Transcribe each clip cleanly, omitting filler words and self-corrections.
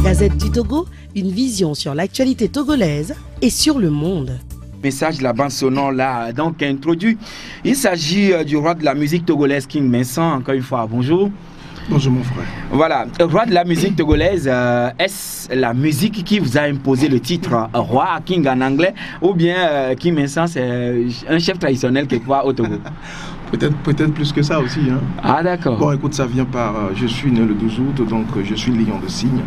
Gazette du Togo, une vision sur l'actualité togolaise et sur le monde. Message de la bande sonore là, donc introduit. Il s'agit du roi de la musique togolaise, King Vincent. Encore une fois, bonjour. Bonjour mon frère. Voilà, roi de la musique togolaise, est-ce la musique qui vous a imposé le titre roi, King en anglais, ou bien King Vincent, c'est un chef traditionnel quelque part au Togo? Peut-être plus que ça aussi. Hein. Ah d'accord. Bon écoute, ça vient par... je suis né le 12 août, donc je suis lion de cygne.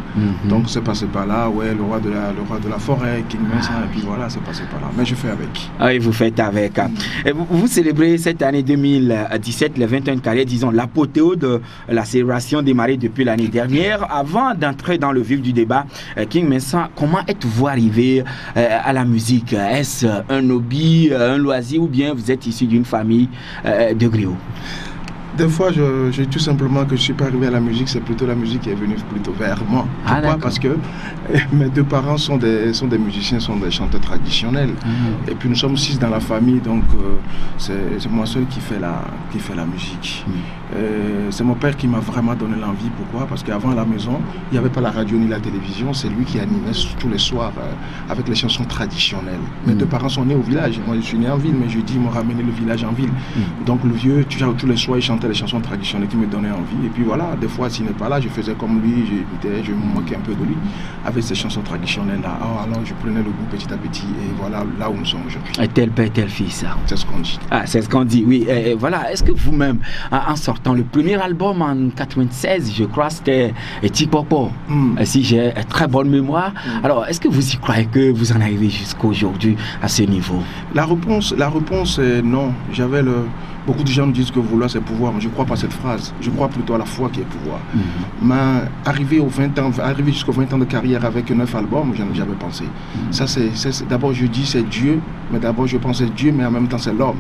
Donc c'est passé par là, ouais, le roi de la forêt, King Vincent, et puis voilà, c'est passé par là. Mais je fais avec. Ah oui, vous faites avec. Et vous célébrez cette année 2017, le 21 carré, disons, l'apothéose de la célébration démarrée depuis l'année dernière. Avant d'entrer dans le vif du débat, King Vincent, comment êtes-vous arrivé à la musique? Est-ce un hobby, un loisir, ou bien vous êtes issu d'une famille de griots? Des fois, je dis tout simplement que je ne suis pas arrivé à la musique, c'est plutôt la musique qui est venue plutôt vers moi. Pourquoi? Parce que mes deux parents sont des musiciens, sont des chanteurs traditionnels. Et puis nous sommes 6 dans la famille, donc c'est moi seul qui fait la musique. C'est mon père qui m'a vraiment donné l'envie. Pourquoi? Parce qu'avant à la maison, il n'y avait pas la radio ni la télévision. C'est lui qui animait tous les soirs avec les chansons traditionnelles. Mes deux parents sont nés au village. Moi, je suis né en ville, mais je dis, ils m'ont ramené le village en ville. Donc le vieux, tous les soirs, il chantait les chansons traditionnelles qui me donnaient envie. Et puis voilà, des fois, s'il n'est pas là, je faisais comme lui, je me moquais un peu de lui avec ces chansons traditionnelles-là. Alors je prenais le goût petit à petit. Et voilà, là où nous sommes aujourd'hui. Et tel père, tel fils. C'est ce qu'on dit. Ah, c'est ce qu'on dit, oui. Et voilà, est-ce que vous-même, en sortant le premier album en 96, je crois, c'était Tipopo, si j'ai très bonne mémoire. Alors, est-ce que vous y croyez que vous en arrivez jusqu'à aujourd'hui à ce niveau? La réponse est non. Beaucoup de gens nous disent que vouloir c'est pouvoir, mais je ne crois pas à cette phrase. Je crois plutôt à la foi qui est pouvoir. Mais arriver jusqu'aux 20 ans de carrière avec 9 albums, j'en ai jamais pensé. Ça, d'abord je dis c'est Dieu, mais d'abord je pense c'est Dieu, mais en même temps c'est l'homme.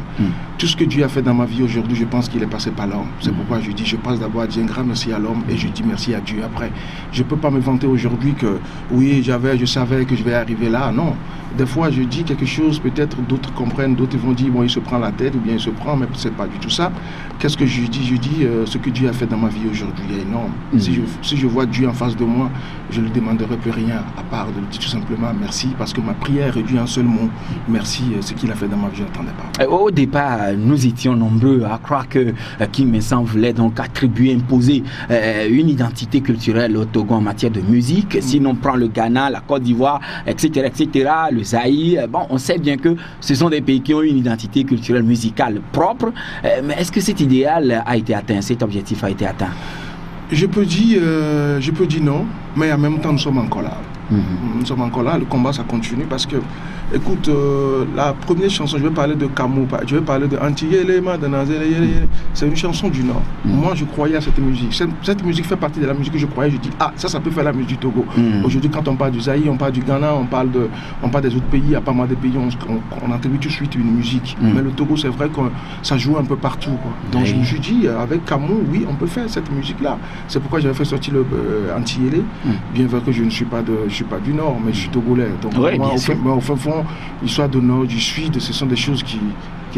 Tout ce que Dieu a fait dans ma vie aujourd'hui, je pense qu'il est passé par l'homme. C'est pourquoi je dis, je passe d'abord à dire un grand merci à l'homme et je dis merci à Dieu après. Je ne peux pas me vanter aujourd'hui que oui, je savais que je vais arriver là. Non. Des fois, je dis quelque chose, peut-être d'autres comprennent, d'autres vont dire, bon, il se prend la tête, ou bien il se prend, mais c'est pas du tout ça. Qu'est-ce que je dis? Je dis, ce que Dieu a fait dans ma vie aujourd'hui est énorme. Si je vois Dieu en face de moi, je ne lui demanderai plus rien, à part de lui dire tout simplement merci, parce que ma prière réduit un seul mot. Merci, ce qu'il a fait dans ma vie, je n'attendais pas. Au départ, nous étions nombreux à croire que King Vincent voulait donc attribuer, imposer une identité culturelle au Togo en matière de musique. Sinon, on prend le Ghana, la Côte d'Ivoire, etc., le Zaïre. Bon, on sait bien que ce sont des pays qui ont une identité culturelle musicale propre, mais est-ce que cet idéal a été atteint, cet objectif a été atteint? Je peux dire non, mais en même temps nous sommes encore là. Nous sommes encore là, le combat ça continue parce que, écoute, la première chanson, je vais parler de Kamou, je vais parler de Antiyelema, de Nazele, c'est une chanson du Nord. Moi je croyais à cette musique. Cette musique fait partie de la musique que je croyais, je dis, ah, ça peut faire la musique du Togo. Aujourd'hui, quand on parle du Zaïre, on parle du Ghana, on parle des autres pays, à part mal des pays, on attribue tout de suite une musique. Mais le Togo, c'est vrai que ça joue un peu partout, quoi. Donc je me suis dit, avec Kamou, oui, on peut faire cette musique-là. C'est pourquoi j'avais fait sortir le Antiyele, bien vrai que je ne suis pas du Nord, mais je suis togolais. Donc moi, au fin fond, l'histoire du Nord, du Sud, ce sont des choses qui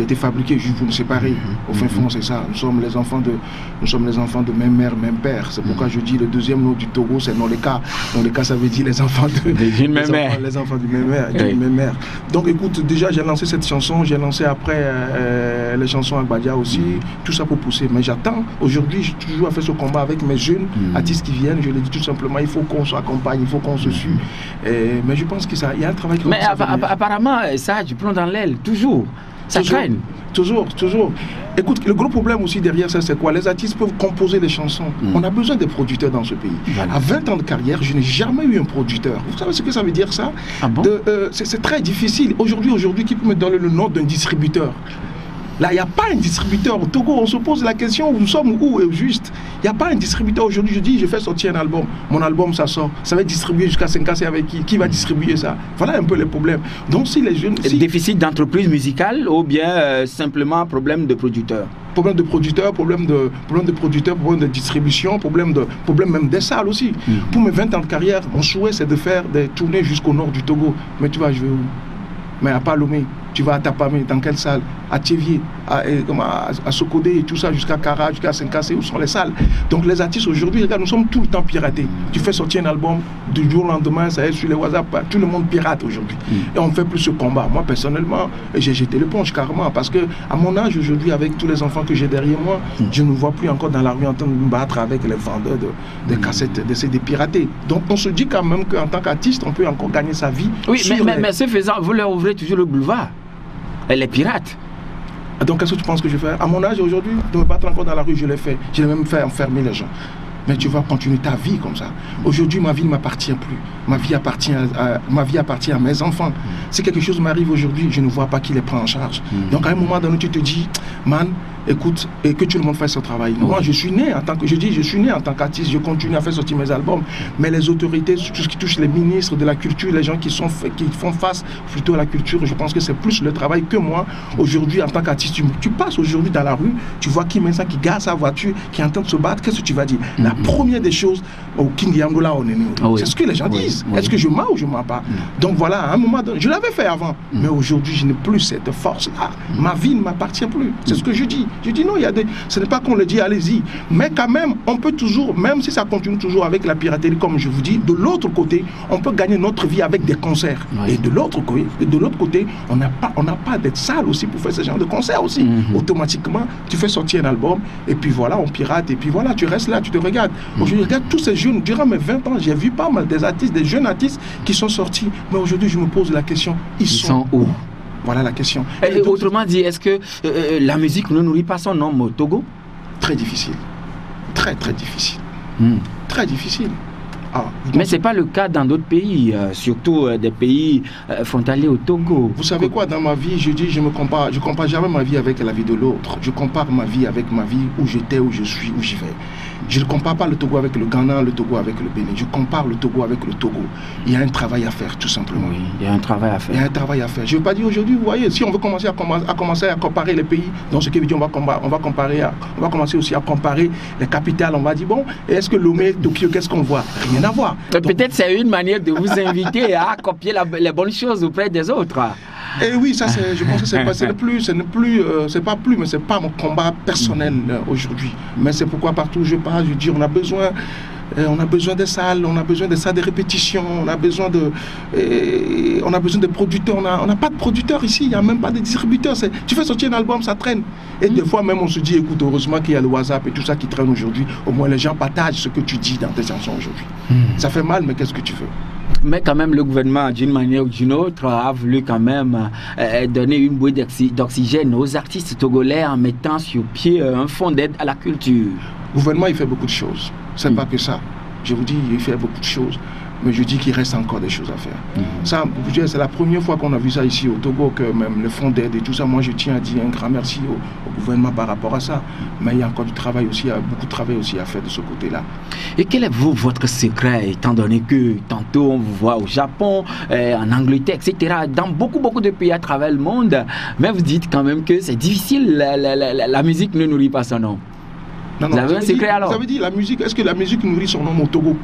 ont été fabriquées juste pour nous séparer. Au fin fond, c'est ça. Nous sommes les enfants de même mère, même père. C'est pourquoi je dis le deuxième nom du Togo, c'est Noleka. Noleka, ça veut dire les enfants d'une même mère. Les enfants d'une même mère. Donc écoute, déjà j'ai lancé cette chanson, j'ai lancé après les chansons Agbadia aussi, tout ça pour pousser. Mais j'attends. Aujourd'hui, j'ai toujours fait ce combat avec mes jeunes artistes qui viennent. Je leur dis tout simplement, il faut qu'on s'accompagne, il faut qu'on se suive. Mais je pense qu'il y a un travail qui... Mais apparemment, ça, tu prends dans l'aile, toujours. Ça traîne. Toujours. Écoute, le gros problème aussi derrière ça, c'est quoi? Les artistes peuvent composer les chansons. On a besoin des producteurs dans ce pays. Voilà. À 20 ans de carrière, je n'ai jamais eu un producteur. Vous savez ce que ça veut dire, ça? Ah bon? C'est très difficile. Aujourd'hui, qui peut me donner le nom d'un distributeur? Là, il n'y a pas un distributeur. Au Togo, on se pose la question, nous sommes où juste? Il n'y a pas un distributeur. Aujourd'hui, je dis, je fais sortir un album. Mon album, ça sort. Ça va être distribué jusqu'à 5 ans. C'est avec qui? Qui va distribuer ça? Voilà un peu les problèmes. Donc, si les jeunes... Déficit d'entreprise musicale ou bien simplement problème de producteur? Problème de producteur, problème de distribution, problème même des salles aussi. Pour mes 20 ans de carrière, mon souhait, c'est de faire des tournées jusqu'au nord du Togo. Mais tu vas jouer où? Mais à Palomé, tu vas à Tapamé, dans quelle salle? À Tchévier. à Sokodé et tout ça, jusqu'à Kara, jusqu'à Senkassé, où sont les salles. Donc les artistes aujourd'hui, regarde, nous sommes tout le temps piratés. Tu fais sortir un album, du jour au lendemain, ça est sur les WhatsApp, tout le monde pirate aujourd'hui. Et on ne fait plus ce combat. Moi, personnellement, j'ai jeté l'éponge carrément, parce que à mon âge aujourd'hui, avec tous les enfants que j'ai derrière moi, je ne vois plus encore dans la rue en train de me battre avec les vendeurs de cassettes, de CD piratés. Donc on se dit quand même qu'en tant qu'artiste, on peut encore gagner sa vie. Oui, mais ce faisant, vous leur ouvrez toujours le boulevard. Elle est pirate. Donc qu'est-ce que tu penses que je fais? À mon âge aujourd'hui, de me battre encore dans la rue, je l'ai fait. Je l'ai même fait enfermer les gens. Mais tu vas continuer ta vie comme ça. Aujourd'hui, ma vie ne m'appartient plus. Ma vie appartient à mes enfants. Si quelque chose m'arrive aujourd'hui, je ne vois pas qui les prend en charge. Donc à un moment donné, tu te dis, man, écoute, et que tout le monde fasse son travail. Moi, je suis né en tant que, je suis né en tant qu'artiste, je continue à faire sortir mes albums. Mais les autorités, tout ce qui touche les ministres de la culture, les gens qui font face plutôt à la culture, je pense que c'est plus le travail que moi. Aujourd'hui, en tant qu'artiste, tu passes aujourd'hui dans la rue, tu vois qui met ça, qui gare sa voiture, qui est en train de se battre, qu'est-ce que tu vas dire? La première des choses, au King Yangola, on est né. C'est ce que les gens disent. Est-ce que je mens ou je ne mens pas? Donc voilà, à un moment donné, je l'avais fait avant, mais aujourd'hui, je n'ai plus cette force-là. Ma vie ne m'appartient plus. C'est ce que je dis. Je dis non, ce n'est pas qu'on le dit, allez-y. Mais quand même, on peut toujours, même si ça continue toujours avec la piraterie, comme je vous dis, de l'autre côté, on peut gagner notre vie avec des concerts. Et de l'autre côté, on n'a pas d'être salle aussi pour faire ce genre de concerts aussi. Automatiquement, tu fais sortir un album, et puis voilà, on pirate, et puis voilà, tu restes là, tu te regardes. Aujourd'hui, je regarde tous ces jeunes, durant mes 20 ans, j'ai vu pas mal des artistes, des jeunes artistes qui sont sortis. Mais aujourd'hui, je me pose la question, ils sont où? Voilà la question. Et autrement dit, est-ce que la musique ne nourrit pas son homme au Togo? Très difficile. Très, très difficile. Très difficile. Mais ce n'est pas le cas dans d'autres pays, surtout des pays frontaliers au Togo. Vous savez quoi, dans ma vie, je dis, je compare jamais ma vie avec la vie de l'autre. Je compare ma vie avec ma vie, où j'étais, où je suis, où j'y vais. Je ne compare pas le Togo avec le Ghana, le Togo avec le Bénin. Je compare le Togo avec le Togo. Il y a un travail à faire, tout simplement. Oui, il y a un travail à faire. Il y a un travail à faire. Je ne veux pas dire aujourd'hui, vous voyez, si on veut commencer à comparer les pays, dans ce qui veut dire on va commencer aussi à comparer les capitales. On va dire, bon, est-ce que Lomé, Tokyo, qu'est-ce qu'on voit? Rien à voir. Peut-être c'est une manière de vous inviter à copier les bonnes choses auprès des autres. Et oui, ça, je pense que c'est pas mon combat personnel aujourd'hui. Mais c'est pourquoi partout où je pars, je dis, on a besoin des salles, on a besoin des salles de répétition, on a besoin de producteurs. On n'a pas de producteurs ici, il n'y a même pas de distributeurs. Tu fais sortir un album, ça traîne. Et des fois même on se dit, écoute, heureusement qu'il y a le WhatsApp et tout ça qui traîne aujourd'hui. Au moins les gens partagent ce que tu dis dans tes chansons aujourd'hui. Ça fait mal, mais qu'est-ce que tu fais? Mais quand même, le gouvernement, d'une manière ou d'une autre, a voulu quand même donner une bouée d'oxygène aux artistes togolais en mettant sur pied un fonds d'aide à la culture. Le gouvernement, il fait beaucoup de choses. C'est pas que ça. Je vous dis, il fait beaucoup de choses. Mais je dis qu'il reste encore des choses à faire. Ça, c'est la première fois qu'on a vu ça ici au Togo, que même le fonds d'aide et tout ça, moi je tiens à dire un grand merci au gouvernement par rapport à ça. Mais il y a encore du travail aussi, il y a beaucoup de travail aussi à faire de ce côté-là. Et quel est votre secret, étant donné que tantôt on vous voit au Japon, en Angleterre, etc., dans beaucoup de pays à travers le monde, mais vous dites quand même que c'est difficile, la musique ne nourrit pas son nom. Non, vous avez un secret alors? Vous avez dit la musique, est-ce que la musique nourrit son homme au Togo?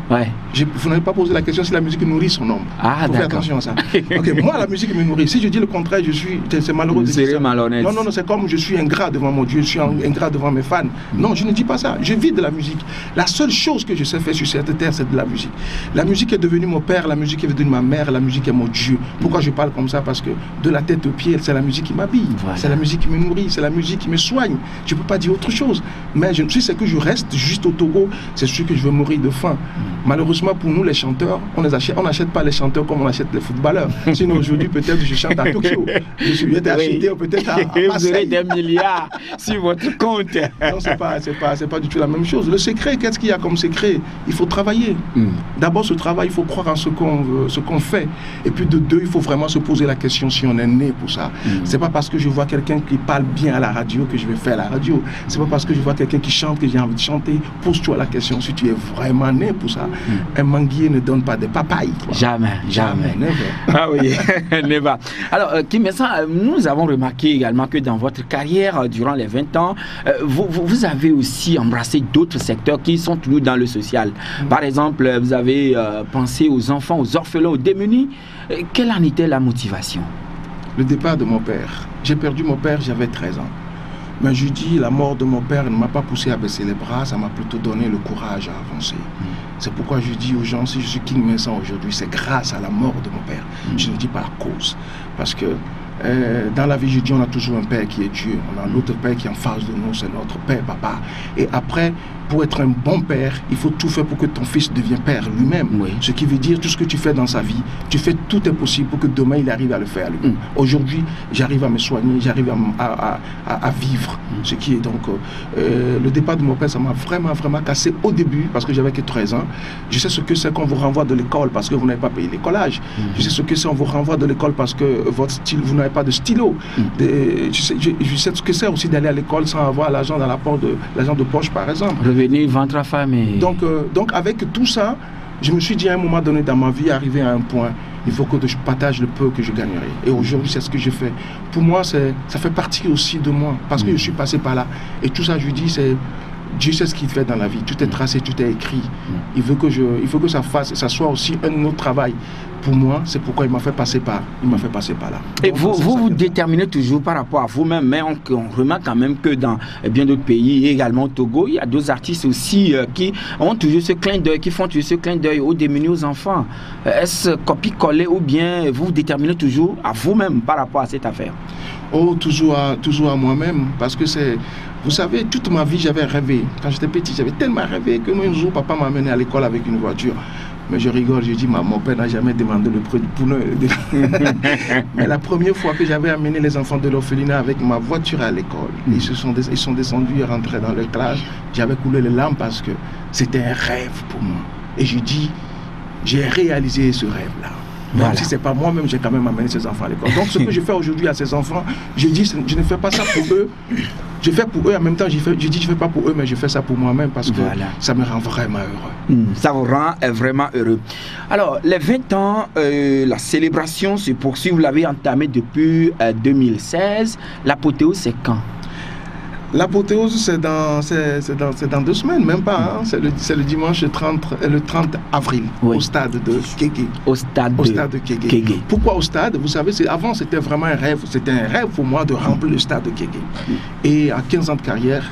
Vous n'avez pas posé la question si la musique nourrit son homme. Ah, d'accord. Faites attention à ça. Ok, moi la musique me nourrit. Si je dis le contraire, c'est malheureux. Vous serez malhonnête. Non, c'est comme je suis ingrat devant mon Dieu, je suis ingrat devant mes fans. Non, je ne dis pas ça. Je vis de la musique. La seule chose que je sais faire sur cette terre, c'est de la musique. La musique est devenue mon père, la musique est devenue ma mère, la musique est mon Dieu. Pourquoi je parle comme ça? Parce que de la tête aux pieds, c'est la musique qui m'habille. Voilà. C'est la musique qui me nourrit, c'est la musique qui me soigne. Je ne peux pas dire autre chose. Mais je sais que je reste juste au Togo, c'est sûr que je vais mourir de faim. Malheureusement pour nous les chanteurs, on n'achète pas les chanteurs comme on achète les footballeurs. Sinon aujourd'hui peut-être je chante à Tokyo. Je suis bien acheté peut-être à vous aurez des milliards sur votre compte. Non, c'est pas du tout la même chose. Le secret, qu'est-ce qu'il y a comme secret? Il faut travailler. D'abord ce travail, il faut croire en ce qu'on fait. Et puis de deux, il faut vraiment se poser la question si on est né pour ça. C'est pas parce que je vois quelqu'un qui parle bien à la radio que je vais faire la radio. C'est pas parce que je vois quelqu'un qui chante que j'ai envie de chanter. Pose-toi la question si tu es vraiment né pour ça. Un manguier ne donne pas de papaye. Jamais. Never. Ah oui, never. Alors, Kim Mensah, nous avons remarqué également que dans votre carrière, durant les 20 ans, vous avez aussi embrassé d'autres secteurs qui sont toujours dans le social. Par exemple, vous avez pensé aux enfants, aux orphelins, aux démunis. Quelle en était la motivation? Le départ de mon père. J'ai perdu mon père, j'avais 13 ans. Mais je dis, la mort de mon père ne m'a pas poussé à baisser les bras, ça m'a plutôt donné le courage à avancer. C'est pourquoi je dis aux gens, si je suis King Vincent aujourd'hui, c'est grâce à la mort de mon père. Je ne dis pas la cause. Parce que dans la vie, je dis, on a toujours un père qui est Dieu. On a l'autre père qui est en face de nous, c'est notre père, papa. Et après, pour être un bon père, il faut tout faire pour que ton fils devienne père lui-même. Oui. Ce qui veut dire, tout ce que tu fais dans sa vie, tu fais tout est possible pour que demain, il arrive à le faire lui-même. Aujourd'hui, j'arrive à me soigner, j'arrive à vivre. Ce qui est donc... le départ de mon père, ça m'a vraiment cassé au début, parce que j'avais que 13 ans. Je sais ce que c'est qu'on vous renvoie de l'école parce que vous n'avez pas payé l'écolage. Je sais ce que c'est qu'on vous renvoie de l'école parce que votre style, vous n'avez pas de stylo. Je sais ce que c'est aussi d'aller à l'école sans avoir l'argent dans l'argent de poche, par exemple. Revenir ventre à femme. Donc avec tout ça, je me suis dit à un moment donné dans ma vie, arrivé à un point, il faut que je partage le peu que je gagnerai. Et aujourd'hui, c'est ce que je fais. Pour moi, ça fait partie aussi de moi, parce que je suis passé par là. Et tout ça, je dis, c'est... Dieu sait ce qu'il fait dans la vie. Tout est tracé, tout est écrit. Il faut que ça soit aussi un autre travail. Pour moi, c'est pourquoi il m'a fait passer par là. Et donc, vous déterminez toujours par rapport à vous-même, mais on remarque quand même que dans bien d'autres pays, et également au Togo, il y a d'autres artistes aussi qui ont toujours ce clin d'œil, qui font toujours ce clin d'œil aux démunis, aux enfants. Est-ce copier-coller ou bien vous vous déterminez toujours à vous-même par rapport à cette affaire? Oh, toujours à moi-même, parce que c'est... Vous savez, toute ma vie, j'avais rêvé. Quand j'étais petit, j'avais tellement rêvé que un jour, papa m'a amené à l'école avec une voiture. Mais je rigole, je dis, mon père n'a jamais demandé le prix du pneu. Mais la première fois que j'avais amené les enfants de l'orphelinat avec ma voiture à l'école, ils sont descendus et rentrés dans leur classe. J'avais coulé les larmes parce que c'était un rêve pour moi. Et je dis, j'ai réalisé ce rêve-là. Même si ce n'est pas moi-même, j'ai quand même amené ces enfants à l'école. Donc ce que je fais aujourd'hui à ces enfants, je dis, je ne fais pas ça pour eux. Je fais pour eux, en même temps, je dis, je ne fais pas pour eux, mais je fais ça pour moi-même parce que ça me rend vraiment heureux. Ça vous rend vraiment heureux. Alors, les 20 ans, la célébration se poursuit, vous l'avez entamée depuis 2016. L'apothéose, c'est quand? L'apothéose, c'est dans 2 semaines, même pas. Hein? C'est le dimanche 30 avril, au stade de Kégué. Au stade de Kégué. Pourquoi au stade? Vous savez, avant, c'était vraiment un rêve. C'était un rêve pour moi de remplir le stade de Kégué. Et à 15 ans de carrière,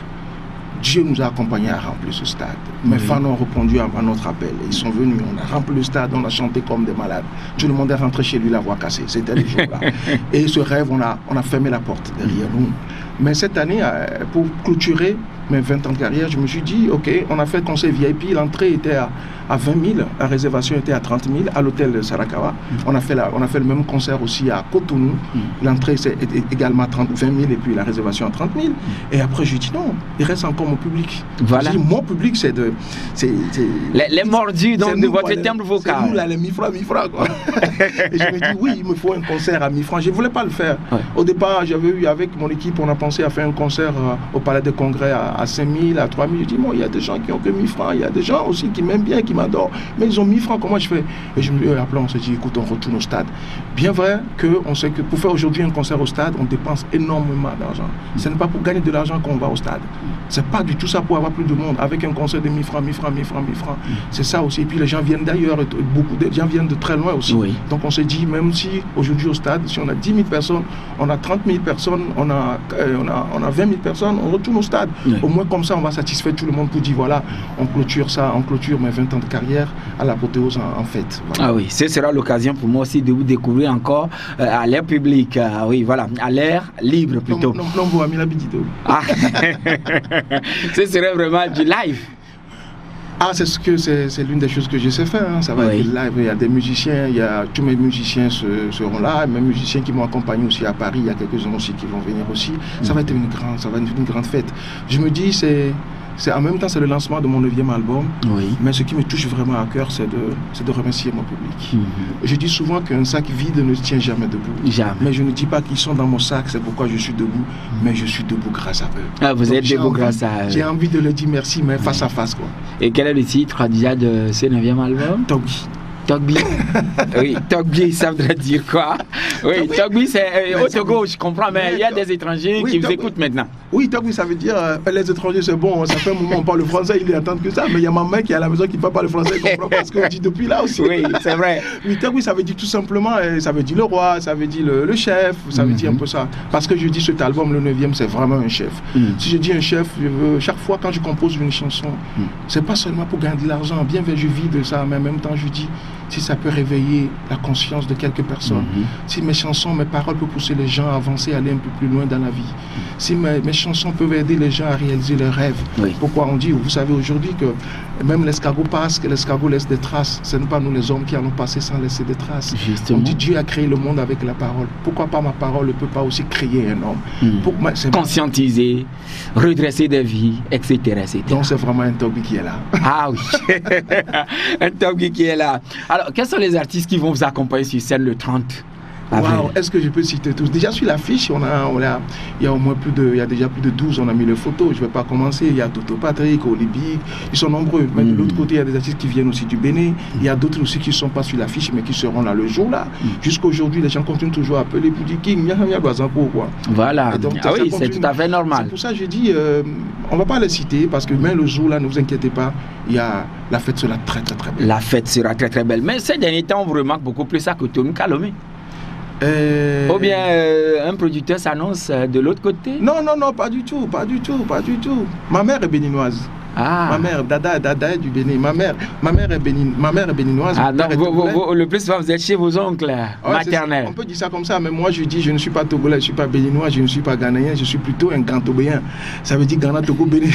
Dieu nous a accompagnés à remplir ce stade. Mes fans ont répondu à notre appel. Ils sont venus, on a rempli le stade, on a chanté comme des malades. Tout le monde est rentré chez lui, la voix cassée. C'était le jour-là. Et ce rêve, on a fermé la porte derrière nous. Mais cette année, pour clôturer mes 20 ans de carrière, je me suis dit, ok, on a fait le concert VIP, l'entrée était à 20 000, la réservation était à 30 000 à l'hôtel Sarakawa. On a fait le même concert aussi à Cotonou. L'entrée c'est également à 20 000 et puis la réservation à 30 000. Et après, je dis non, il reste encore mon public. Voilà. Je dis, mon public, c'est de... les mordus donc, de votre timbre vocal. C'est nous, là, les 1000 francs, quoi. Et je me dis, oui, il me faut un concert à 1000 francs. Je ne voulais pas le faire. Ouais. Au départ, j'avais eu avec mon équipe, on a pensé à faire un concert au Palais des Congrès à 5 000, à 3 000. Je dis, bon, il y a des gens qui ont que 1000 francs, il y a des gens aussi qui m'aiment bien, qui m'adorent, mais ils ont 1000 francs, comment je fais? Et je me dis, après, on s'est dit, écoute, on retourne au stade. Bien vrai qu'on sait que pour faire aujourd'hui un concert au stade, on dépense énormément d'argent. Ce n'est pas pour gagner de l'argent qu'on va au stade. C'est pas du tout ça pour avoir plus de monde. Avec un concert de 1000 francs, 1000 francs, 1000 francs, 1000 francs. C'est ça aussi. Et puis les gens viennent d'ailleurs, beaucoup de gens viennent de très loin aussi. Oui. Donc on s'est dit, même si aujourd'hui au stade, si on a 10 000 personnes, on a 30 000 personnes, on a 20 000 personnes, on retourne au stade. Oui. Au moins comme ça, on va satisfaire tout le monde pour dire, voilà, on clôture ça, on clôture mes 20 ans de carrière à l'apothéose en fête. Voilà. Ah oui, ce sera l'occasion pour moi aussi de vous découvrir encore à l'air public. Oui, voilà, à l'air libre plutôt. Non, vous avez mis la bidito. Ah, ce serait vraiment du live. Ah, c'est l'une des choses que je sais faire. Hein. Ça va être live. Il y a des musiciens, tous mes musiciens seront là. Mes musiciens qui m'ont accompagné aussi à Paris, il y a quelques-uns aussi qui vont venir aussi. Ça va être une grande fête. Je me dis, en même temps, c'est le lancement de mon 9e album. Oui. Mais ce qui me touche vraiment à cœur, c'est de remercier mon public. Je dis souvent qu'un sac vide ne tient jamais debout. Jamais. Mais je ne dis pas qu'ils sont dans mon sac, c'est pourquoi je suis debout. Mais je suis debout grâce à eux. Ah, vous êtes debout grâce à eux. J'ai envie de leur dire merci, mais face à face, quoi. Et quel est le titre déjà de ce 9e album? Togbi. Togbi. Oui, Togbi, ça voudrait dire quoi? Oui, Togbi, c'est au Togo, je comprends, mais il y a des étrangers qui vous écoutent maintenant. Oui, Togbi, ça veut dire les étrangers, c'est bon, ça fait un moment on parle le français, ils n'entendent que ça, mais il y a ma mère qui est à la maison qui ne parle pas le français, elle comprend pas ce qu'on dit depuis là aussi. Oui, c'est vrai. Oui, Togbi, ça veut dire tout simplement, ça veut dire le roi, ça veut dire le chef, ça veut dire un peu ça. Parce que je dis cet album, le 9e, c'est vraiment un chef. Si je dis un chef, chaque fois quand je compose une chanson, c'est pas seulement pour gagner de l'argent, bien je vis de ça, mais en même temps je dis, si ça peut réveiller la conscience de quelques personnes, si mes chansons, mes paroles peuvent pousser les gens à avancer, à aller un peu plus loin dans la vie, si mes chansons peuvent aider les gens à réaliser leurs rêves. Pourquoi on dit, vous savez aujourd'hui que même l'escargot passe, que l'escargot laisse des traces, ce n'est pas nous les hommes qui allons passer sans laisser des traces. Justement. On dit Dieu a créé le monde avec la parole. Pourquoi pas ma parole ne peut pas aussi créer un homme? Conscientiser, redresser des vies, etc. etc. Donc c'est vraiment un Togbi qui est là. Ah oui, un Togbi qui est là. Alors, quels sont les artistes qui vont vous accompagner sur scène le 30 avril? Wow, est-ce que je peux citer tous? Déjà sur l'affiche, il y a au moins il y a déjà plus de 12, on a mis les photos, je ne vais pas commencer. Il y a Toto Patrick, Olivier, ils sont nombreux. Mais de l'autre côté, il y a des artistes qui viennent aussi du Bénin. Il y a d'autres aussi qui ne sont pas sur l'affiche, mais qui seront là le jour là. Jusqu'aujourd'hui, les gens continuent toujours à appeler pour dire King, quoi. Voilà, donc, oui, c'est tout à fait normal. C'est pour ça que je dis, on ne va pas les citer, parce que même le jour là, ne vous inquiétez pas, la fête sera très très très belle. La fête sera très très belle. Mais ces derniers temps, on vous remarque beaucoup plus ça que Tony Kalomé. Ou bien un producteur s'annonce de l'autre côté? Non, non, non, pas du tout, pas du tout, pas du tout. Ma mère est béninoise. Ah. Ma mère, Dada est du Bénin. Ma mère est béninoise. Ah, donc le plus souvent, vous êtes chez vos oncles maternels. On peut dire ça comme ça, mais moi je dis, je ne suis pas togolais, je ne suis pas béninois, je ne suis pas ghanéen, je suis plutôt un Gantobéen. Ça veut dire Ghana, Togo, Bénin.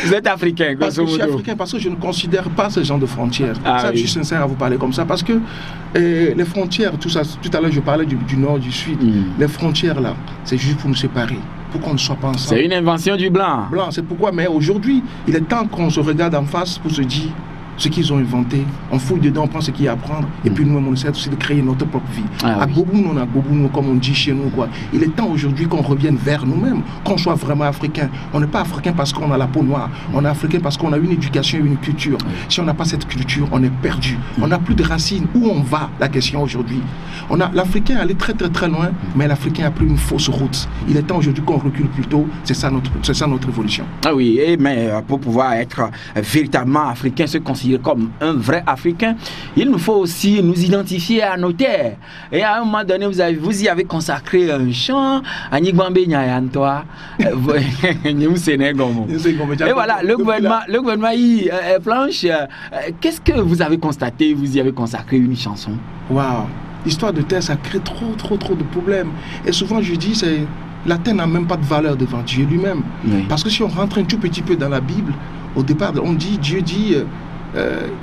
Vous êtes africain, grosso modo. Je suis africain parce que je ne considère pas ce genre de frontières. Je suis sincère à vous parler comme ça, parce que les frontières, tout à l'heure je parlais du nord, du sud, les frontières là, c'est juste pour nous séparer, pour qu'on ne soit pas ensemble. C'est une invention du blanc. Blanc, c'est pourquoi, mais aujourd'hui, il est temps qu'on se regarde en face pour se dire ce qu'ils ont inventé, on fouille dedans, on prend ce qu'il y a à prendre, et puis nous-mêmes, on essaie aussi de créer notre propre vie. À Gobounou, on a Gobounou, comme on dit chez nous, quoi. Il est temps aujourd'hui qu'on revienne vers nous-mêmes, qu'on soit vraiment africain. On n'est pas africain parce qu'on a la peau noire, on est africain parce qu'on a une éducation et une culture. Si on n'a pas cette culture, on est perdu. On n'a plus de racines. Où on va, la question aujourd'hui? L'Africain allait très très très loin, mais l'Africain a pris une fausse route. Il est temps aujourd'hui qu'on recule plus tôt, c'est ça notre évolution. Ah oui, mais pour pouvoir être véritablement africain, se considérer comme un vrai Africain, il nous faut aussi nous identifier à nos terres. Et à un moment donné, vous y avez consacré un chant, Annigbambe Nyayantoa, et voilà, le gouvernement y planche. Qu'est-ce que vous avez constaté? Vous y avez consacré une chanson. Waouh! L'histoire de terre, ça crée trop de problèmes. Et souvent, je dis, la terre n'a même pas de valeur devant Dieu lui-même. Oui. Parce que si on rentre un tout petit peu dans la Bible, au départ, Dieu dit,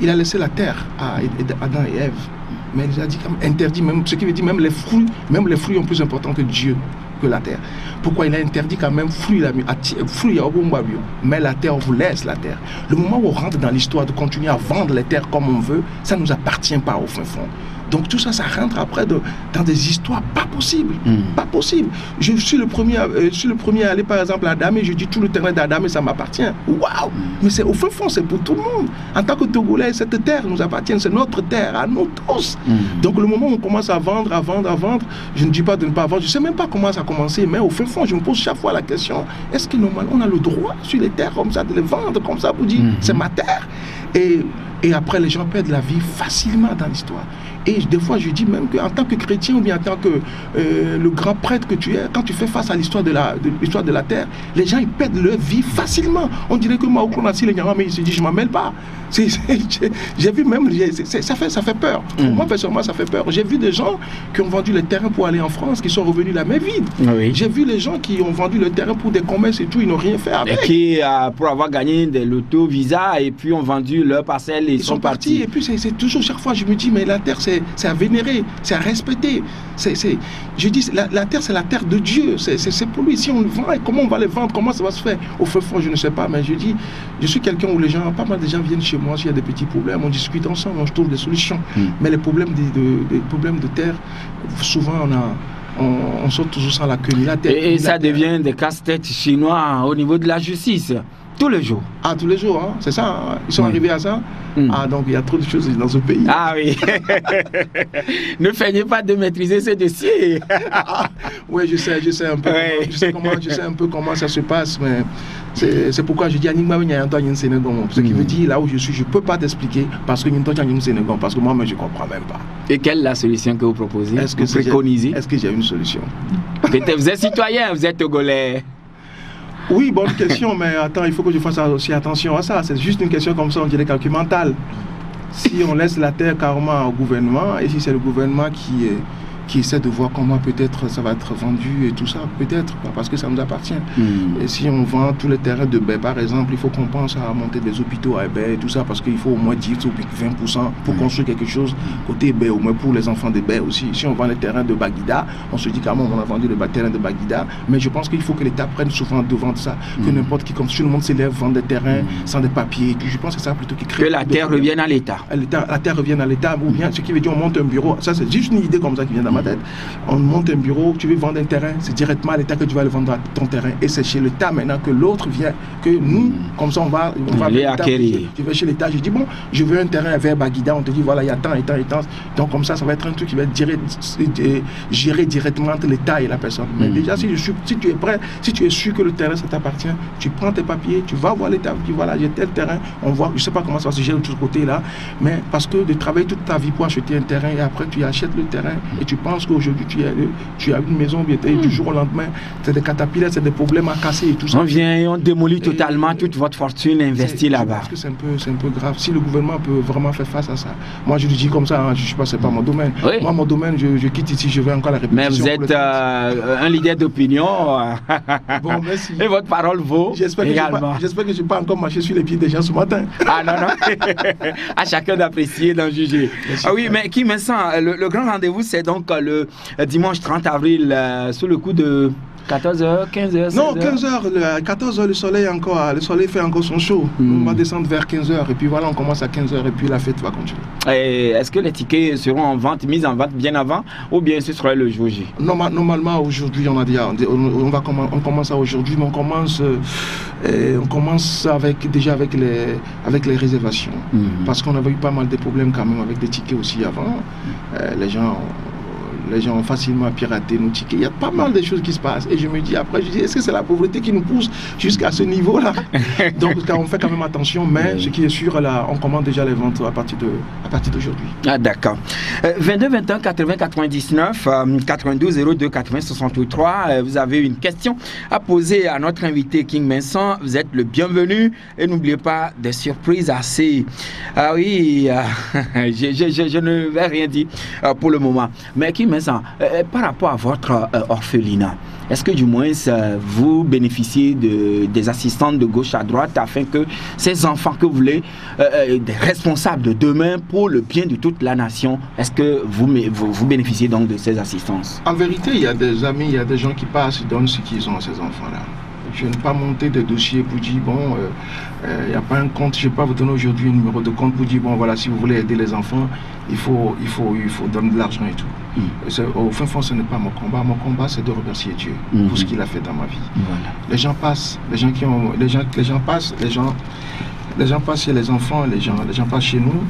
il a laissé la terre à Adam et Ève. Mais il a dit, interdit, même, ce qui veut dire même les fruits ont plus important que Dieu, que la terre. Pourquoi il a interdit quand même fruits, mais la terre, on vous laisse la terre. Le moment où on rentre dans l'histoire de continuer à vendre les terres comme on veut, ça ne nous appartient pas au fin fond. Donc tout ça, ça rentre après dans des histoires pas possibles. Pas possible. Je suis le premier à aller par exemple à Adamé, je dis tout le terrain d'Adamé, ça m'appartient. Waouh! Mais c'est au fin fond, c'est pour tout le monde. En tant que Togolais, cette terre nous appartient, c'est notre terre, à nous tous. Donc le moment où on commence à vendre, je ne dis pas de ne pas vendre, je ne sais même pas comment ça a commencé, mais au fin fond, je me pose chaque fois la question, est-ce que normalement on a le droit sur les terres comme ça, de les vendre comme ça pour dire c'est ma terre? Et après, les gens perdent la vie facilement dans l'histoire. Et des fois, je dis même qu'en tant que chrétien ou bien en tant que le grand prêtre que tu es, quand tu fais face à l'histoire de la terre, les gens ils perdent leur vie facilement. On dirait que moi, au Konasi, les gens, mais ils se disent, je ne m'en mêle pas. J'ai vu même, ça fait peur. Pour moi, personnellement, ça fait peur. J'ai vu des gens qui ont vendu les terrains pour aller en France, qui sont revenus la main vide. Oui. J'ai vu les gens qui ont vendu le terrain pour des commerces et tout, ils n'ont rien fait avec. Et qui, pour avoir gagné des lotos, visa, et puis ont vendu leur parcelle et ils sont partis. Et puis c'est toujours, chaque fois, je me dis, mais la terre, c'est à vénérer, c'est à respecter. Je dis, la terre, c'est la terre de Dieu. C'est pour lui. Si on le vend, comment on va le vendre? Comment ça va se faire? Au fond, je ne sais pas, mais je dis, je suis quelqu'un où les gens, pas mal de gens viennent chez moi, s'il y a des petits problèmes, on discute ensemble, on trouve des solutions. Mais les problèmes de terre, souvent on sort toujours sans la queue. Et ça devient des casse-têtes chinois au niveau de la justice. Tous les jours. Ah, tous les jours, hein, c'est ça. Hein. Ils sont arrivés à ça. Ah, donc il y a trop de choses dans ce pays. Ah oui. Ne feignez pas de maîtriser ce dossier. Oui, je sais un peu. Ouais. Je sais un peu comment ça se passe, mais c'est pourquoi je dis ce qui veut dire là où je suis, je ne peux pas t'expliquer parce que parce que moi-même je ne comprends même pas. Et quelle est la solution que vous proposez? Est-ce que vous préconisez? Est-ce que j'ai une solution? Peut-être vous êtes citoyen, vous êtes togolais. Oui, bonne question, mais attends, il faut que je fasse aussi attention à ça. C'est juste une question comme ça, on dirait calcul mental. Si on laisse la terre carrément au gouvernement, et si c'est le gouvernement qui essaie de voir comment peut-être ça va être vendu et tout ça, peut-être, parce que ça nous appartient. Et si on vend tous les terrains de baie, par exemple, il faut qu'on pense à monter des hôpitaux à baie et tout ça, parce qu'il faut au moins 10 ou 20% pour construire quelque chose côté baie, au moins pour les enfants de baie aussi. Si on vend les terrains de Baguida, on se dit comment on a vendu le terrain de Baguida, mais je pense qu'il faut que l'État prenne souvent devant ça, que n'importe qui, comme tout le monde s'élève, vend des terrains sans des papiers, je pense que c'est ça plutôt qui crée... Que la terre revienne à l'État. La terre revienne à l'État, ou bien ce qui veut dire on monte un bureau, ça c'est juste une idée comme ça qui vient dans ma tête. On monte un bureau, tu veux vendre un terrain, c'est directement à l'État que tu vas le vendre à ton terrain. Et c'est chez l'État maintenant que l'autre vient, que nous, comme ça on va les acquérir. Tu vas chez l'État, je dis bon, je veux un terrain vers Baguida, on te dit voilà, il y a tant et tant et tant. Donc comme ça va être un truc qui va être géré directement entre l'État et la personne. Mais déjà, si tu es prêt, si tu es sûr que le terrain ça t'appartient, tu prends tes papiers, tu vas voir l'État, tu dis voilà, j'ai tel terrain, on voit, je sais pas comment ça va se gérer de ce côté-là, mais parce que de travailler toute ta vie pour acheter un terrain et après tu achètes le terrain et tu penses qu'aujourd'hui tu as une maison bien et du jour au lendemain, c'est des caterpillars, c'est des problèmes à casser et tout ça. On vient et on démolit totalement toute votre fortune investie là-bas. Parce que c'est un peu grave. Si le gouvernement peut vraiment faire face à ça, moi je le dis comme ça, hein, je ne sais pas, c'est pas mon domaine. Oui. Moi, mon domaine, je quitte ici, je vais encore la répétition. Mais vous êtes un leader d'opinion. Bon, merci. Et votre parole vaut également. J'espère que je n'ai pas encore marché sur les pieds des gens ce matin. Ah non, non. À chacun d'apprécier, d'en juger. Ah oui, mais qui me sent, le grand rendez-vous, c'est donc le dimanche 30 avril, sous le coup de 14h, 15h, 16h. Non, 15h, 14h, le soleil fait encore son show. On va descendre vers 15h et puis voilà, on commence à 15h et puis la fête va continuer. Est-ce que les tickets seront en vente, mis en vente bien avant ou bien ce sera le jour J? Normalement, aujourd'hui, on commence aujourd'hui, mais on commence déjà avec les réservations. Parce qu'on avait eu pas mal de problèmes quand même avec des tickets aussi avant. Les gens ont facilement piraté nos tickets. Il y a pas mal de choses qui se passent. Et je me dis, après, est-ce que c'est la pauvreté qui nous pousse jusqu'à ce niveau-là? Donc, on fait quand même attention, mais ce qui est sûr, là, on commence déjà les ventes à partir d'aujourd'hui. Ah, d'accord. 22 21 80 99 92 02 80 63. Vous avez une question à poser à notre invité King Vincent. Vous êtes le bienvenu. Et n'oubliez pas des surprises assez... Ah oui, je ne vais rien dire pour le moment. Mais King Vincent, par rapport à votre orphelinat, est-ce que du moins vous bénéficiez des assistantes de gauche à droite afin que ces enfants que vous voulez, des responsables de demain pour le bien de toute la nation, est-ce que vous bénéficiez donc de ces assistances? En vérité, il y a des amis, il y a des gens qui passent et donnent ce qu'ils ont à ces enfants-là. Je ne vais pas monter des dossiers pour dire, bon, il n'y a pas un compte, je ne vais pas vous donner aujourd'hui un numéro de compte pour dire, bon, voilà, si vous voulez aider les enfants, il faut donner de l'argent et tout. Au fin fond, ce n'est pas mon combat. Mon combat, c'est de remercier Dieu pour ce qu'il a fait dans ma vie. Voilà. Les gens passent, les gens passent chez les enfants, les gens passent chez nous.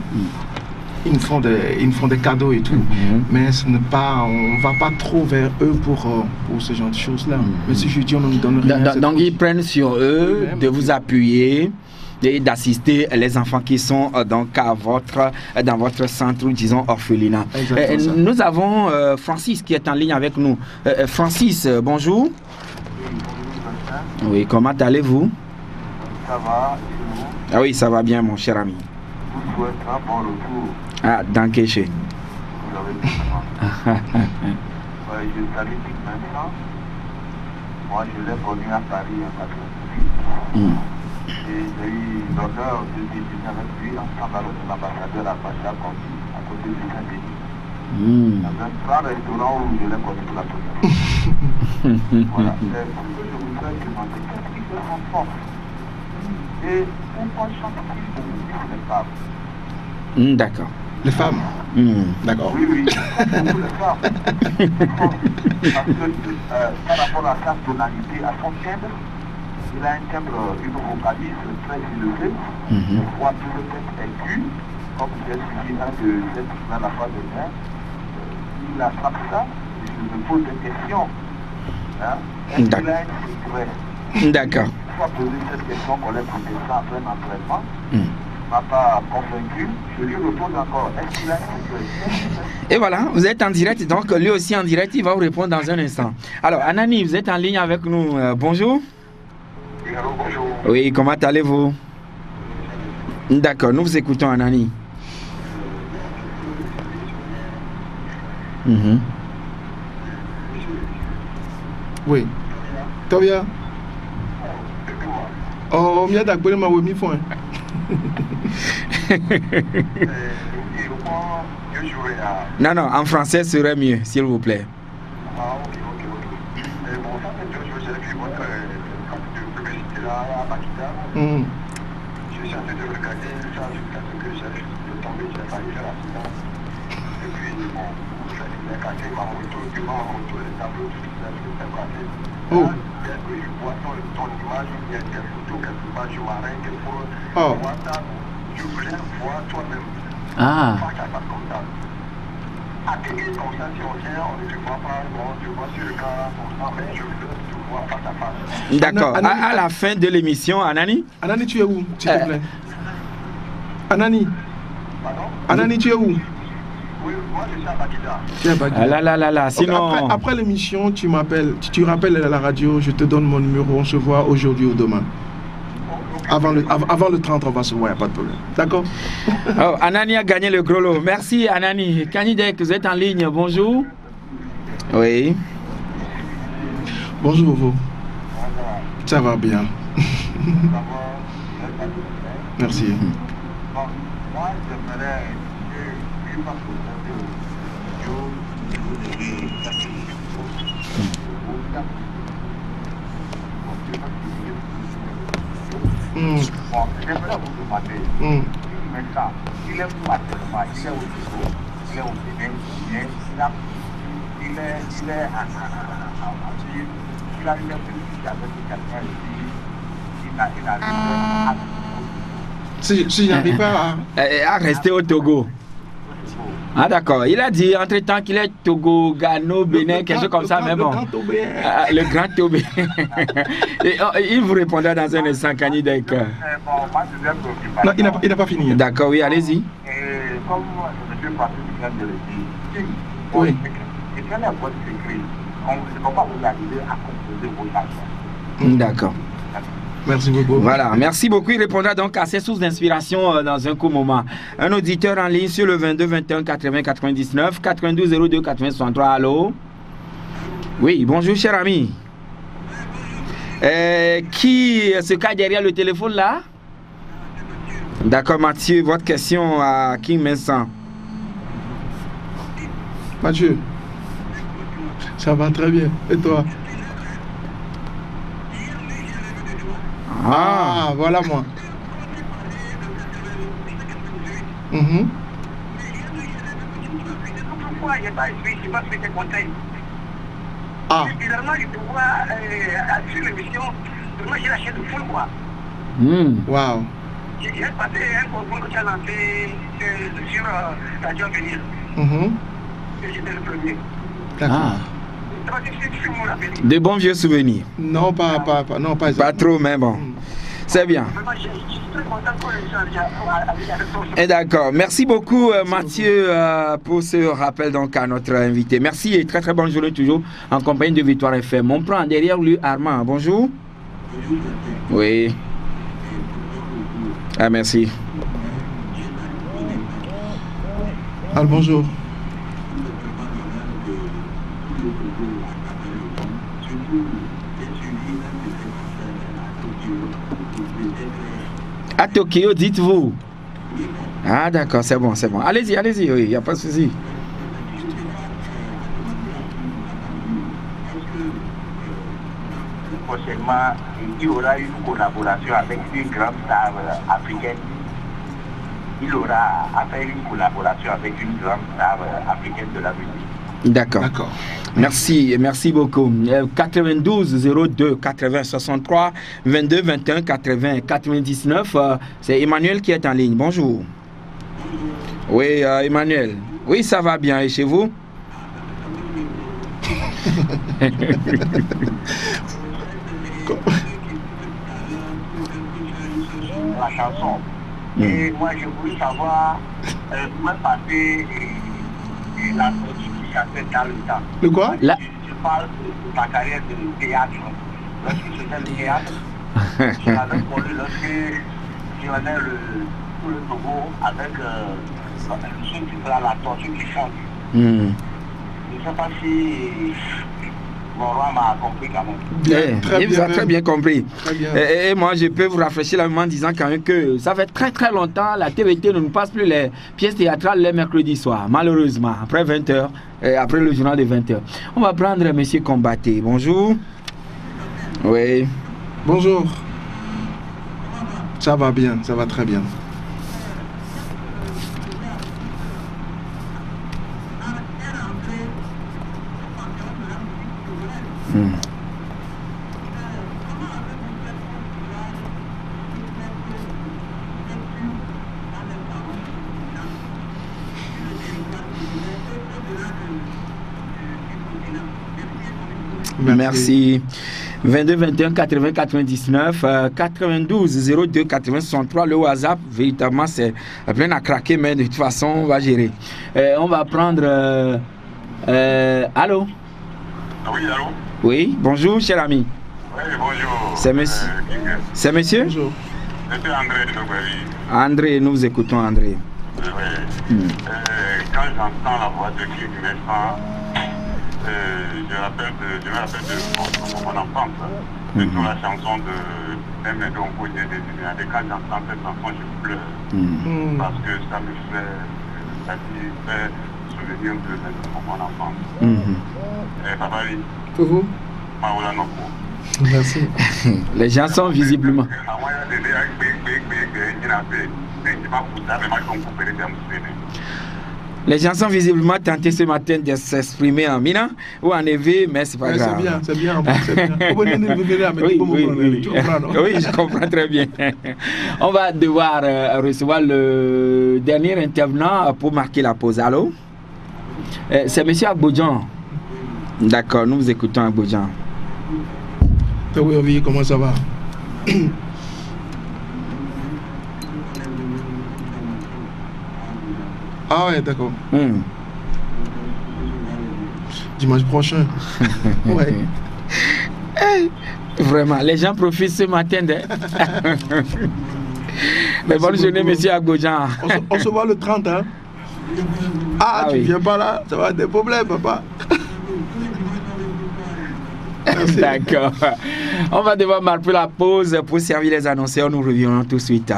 Ils nous font des cadeaux et tout, mais ce n'est pas, on ne va pas trop vers eux pour ce genre de choses-là. Mais si je dis, on ne nous donne rien. Donc ils prennent sur eux de vous appuyer et d'assister les enfants qui sont donc dans votre centre, disons, orphelinat. Nous avons Francis qui est en ligne avec nous. Francis, bonjour. Oui, comment allez-vous? Ça va, et vous? Ah oui, ça va bien, mon cher ami. Je vous souhaite un bon retour. Ah, danke schön. Vous avez dit ça. Je salue King Vincent. Moi, je l'ai connu à Paris en 1988. Et j'ai eu l'honneur de déjeuner avec lui ensemble avec l'ambassadeur Abacha Kondi à côté du Saint-Denis. Dans un grand restaurant où je l'ai connu pour la première fois. Voilà. C'est ce que je voudrais demander. Qu'est-ce qui fait son force? Et pourquoi chante-t-il pour les femmes? D'accord. Les femmes? D'accord. Oui, oui. Pour les femmes. Parce que par rapport à sa tonalité, à son timbre, il a un timbre, une vocalise très élevé, une voix peut-être aiguë, comme j'ai suivi un de ces dans la fois dernière. Il attrape ça, je me pose des questions. Hein? Est-ce qu'il a un secret? D'accord. Il faut poser cette question qu'on l'a posée ça après l'entraînement. M'a pas convaincu, je lui repose encore. Est-ce qu'il a un secret? Et voilà, vous êtes en direct, donc lui aussi en direct, il va vous répondre dans un instant. Alors, Anani, vous êtes en ligne avec nous. Bonjour. Oui, allô, bonjour. Oui, comment allez-vous? D'accord, nous vous écoutons, Anani. Oui. Très bien. Oh, il y a d'accord, ma oui, fond. Non, non, en français serait mieux, s'il vous plaît. Ah, ok. Bon, ça, j'ai vu votre publicité là à Makita. Je suis en train de regarder ça jusqu'à ce que j'ai tombé, j'ai failli faire l'accident. Et puis, bon, j'ai cassé ma moto, les tableaux, tout ça, je l'ai cassé. Bien que je vois ton image, il y a des photos quelque part, je m'arrête pour voir ça. Je voulais voir toi-même. Ah. Comme ça. Atterrir comme ça, si on vient, on ne te voit pas, bon, tu vois sur le cas, comme ça, mais je veux te voir face à face. D'accord. À la fin de l'émission, Anani? Anani, tu es où, s'il te plaît? Anani? Pardon? Anani, tu es où? Oui, moi je suis à Bakida. Ah là. Sinon... Après l'émission, tu m'appelles, tu rappelles à la radio, je te donne mon numéro, on se voit aujourd'hui ou demain. Avant le 30, on va se voir, il n'y a pas de problème. D'accord? Oh, Anani a gagné le gros lot. Merci, Anani. Kanidek, vous êtes en ligne. Bonjour. Oui. Bonjour, vous. Ça va bien. Merci. Bon, moi, j'aimerais Bon, j'aimerais vous demander, maintenant, il est où actuellement? Il est au Togo, il est au Bénin, il est à Chine, il a une politique avec quelqu'un ici, il a si j'arrive pas à rester au Togo. Ah d'accord, il a dit entre-temps qu'il est Togo, Ghana, Bénin, quelque chose comme ça, mais bon. Le grand Tobé. Il vous répondra dans un instant, Kanidek. Non, il n'a pas fini. D'accord, oui, allez-y. Et comme M. Patrick vient de le dire, oui. Et quel est votre secret? Comment vous arrivez à composer vos chansons? D'accord. Merci beaucoup. Voilà, merci beaucoup. Il répondra donc à ses sources d'inspiration dans un court moment. Un auditeur en ligne sur le 22 21 80 99 92 02 80 63. Allô? Oui, bonjour cher ami. Qui se cache derrière le téléphone là? D'accord, Mathieu, votre question à King Vincent. Mathieu, ça va très bien. Et toi? Ah, voilà moi. Ah. Wow. J'ai passé un concours que tu as lancé sur Radio Avenir. Et j'étais le premier. Ah. De bons vieux souvenirs. Non, pas trop, mais bon. C'est bien. Et d'accord. Merci beaucoup, Mathieu, pour ce rappel donc à notre invité. Merci et très très bonne journée toujours en compagnie de Victoire FM. On prend derrière lui Armand. Bonjour. Oui. Ah, merci. Ah, bonjour. À Tokyo, dites-vous. Ah d'accord, c'est bon. Allez-y, oui, il n'y a pas de souci. Prochainement, il y aura une collaboration avec une grande star africaine. Il aura à faire une collaboration avec une grande star africaine de la musique. D'accord. D'accord. Merci beaucoup. 92 02 80 63 22 21 80 99. C'est Emmanuel qui est en ligne. Bonjour. Oui, Emmanuel. Oui, ça va bien. Et chez vous? La chanson. Et moi, je voulais savoir comment passer la sortie qui a fait dans le temps. Le quoi? La... Je parle de ma carrière de théâtre. Lorsque je faisais le théâtre, je l'avais connu lorsque je venais tout le Togo avec ceux qui font la tortue qui chante. Je ne sais pas si mon roi m'a compris quand même. Il vous a très bien compris. Très bien. Et moi, je peux vous rafraîchir la mémoire en disant quand même que ça fait très longtemps, la TVT ne nous passe plus les pièces théâtrales les mercredis soirs, malheureusement, après 20h, après le journal de 20h. On va prendre M. Combatté. Bonjour. Oui. Bonjour. Ça va bien, ça va très bien. Merci. 22 21 80 99 92 02 80 63. Le WhatsApp, véritablement, c'est plein à craquer, mais de toute façon, on va gérer. On va prendre. Allô? Oui, allô? Oui, bonjour, cher ami. Oui, bonjour. C'est monsieur? C'est monsieur? Bonjour. C'est André de Nogari. André, nous vous écoutons, André. Oui. Quand j'entends la voix de King Vincent, je me rappelle de mon enfance. C'est sur la chanson de M. Dongo des Lumières. Et quand j'entends cette chanson, je pleure. Parce que ça me fait souvenir de mon enfance. Papa, Pour vous? Maoula Noko. Merci. Les gens sont visiblement. Les gens sont visiblement tentés ce matin de s'exprimer en Mina ou en Évi, mais c'est pas grave. C'est bien, c'est bien. Oui, je comprends très bien. On va devoir recevoir le dernier intervenant pour marquer la pause. Allô? C'est M. Agbodjan. D'accord, nous vous écoutons, Agbodjan. Oui, comment ça va? Ah ouais, d'accord. Dimanche prochain. Ouais. Vraiment, les gens profitent ce matin. Mais bonne journée, monsieur Agbodjan. On se voit le 30, hein? Ah, tu viens pas là? Ça va être des problèmes, papa. D'accord. On va devoir marquer la pause pour servir les annonceurs. Nous reviendrons tout de suite.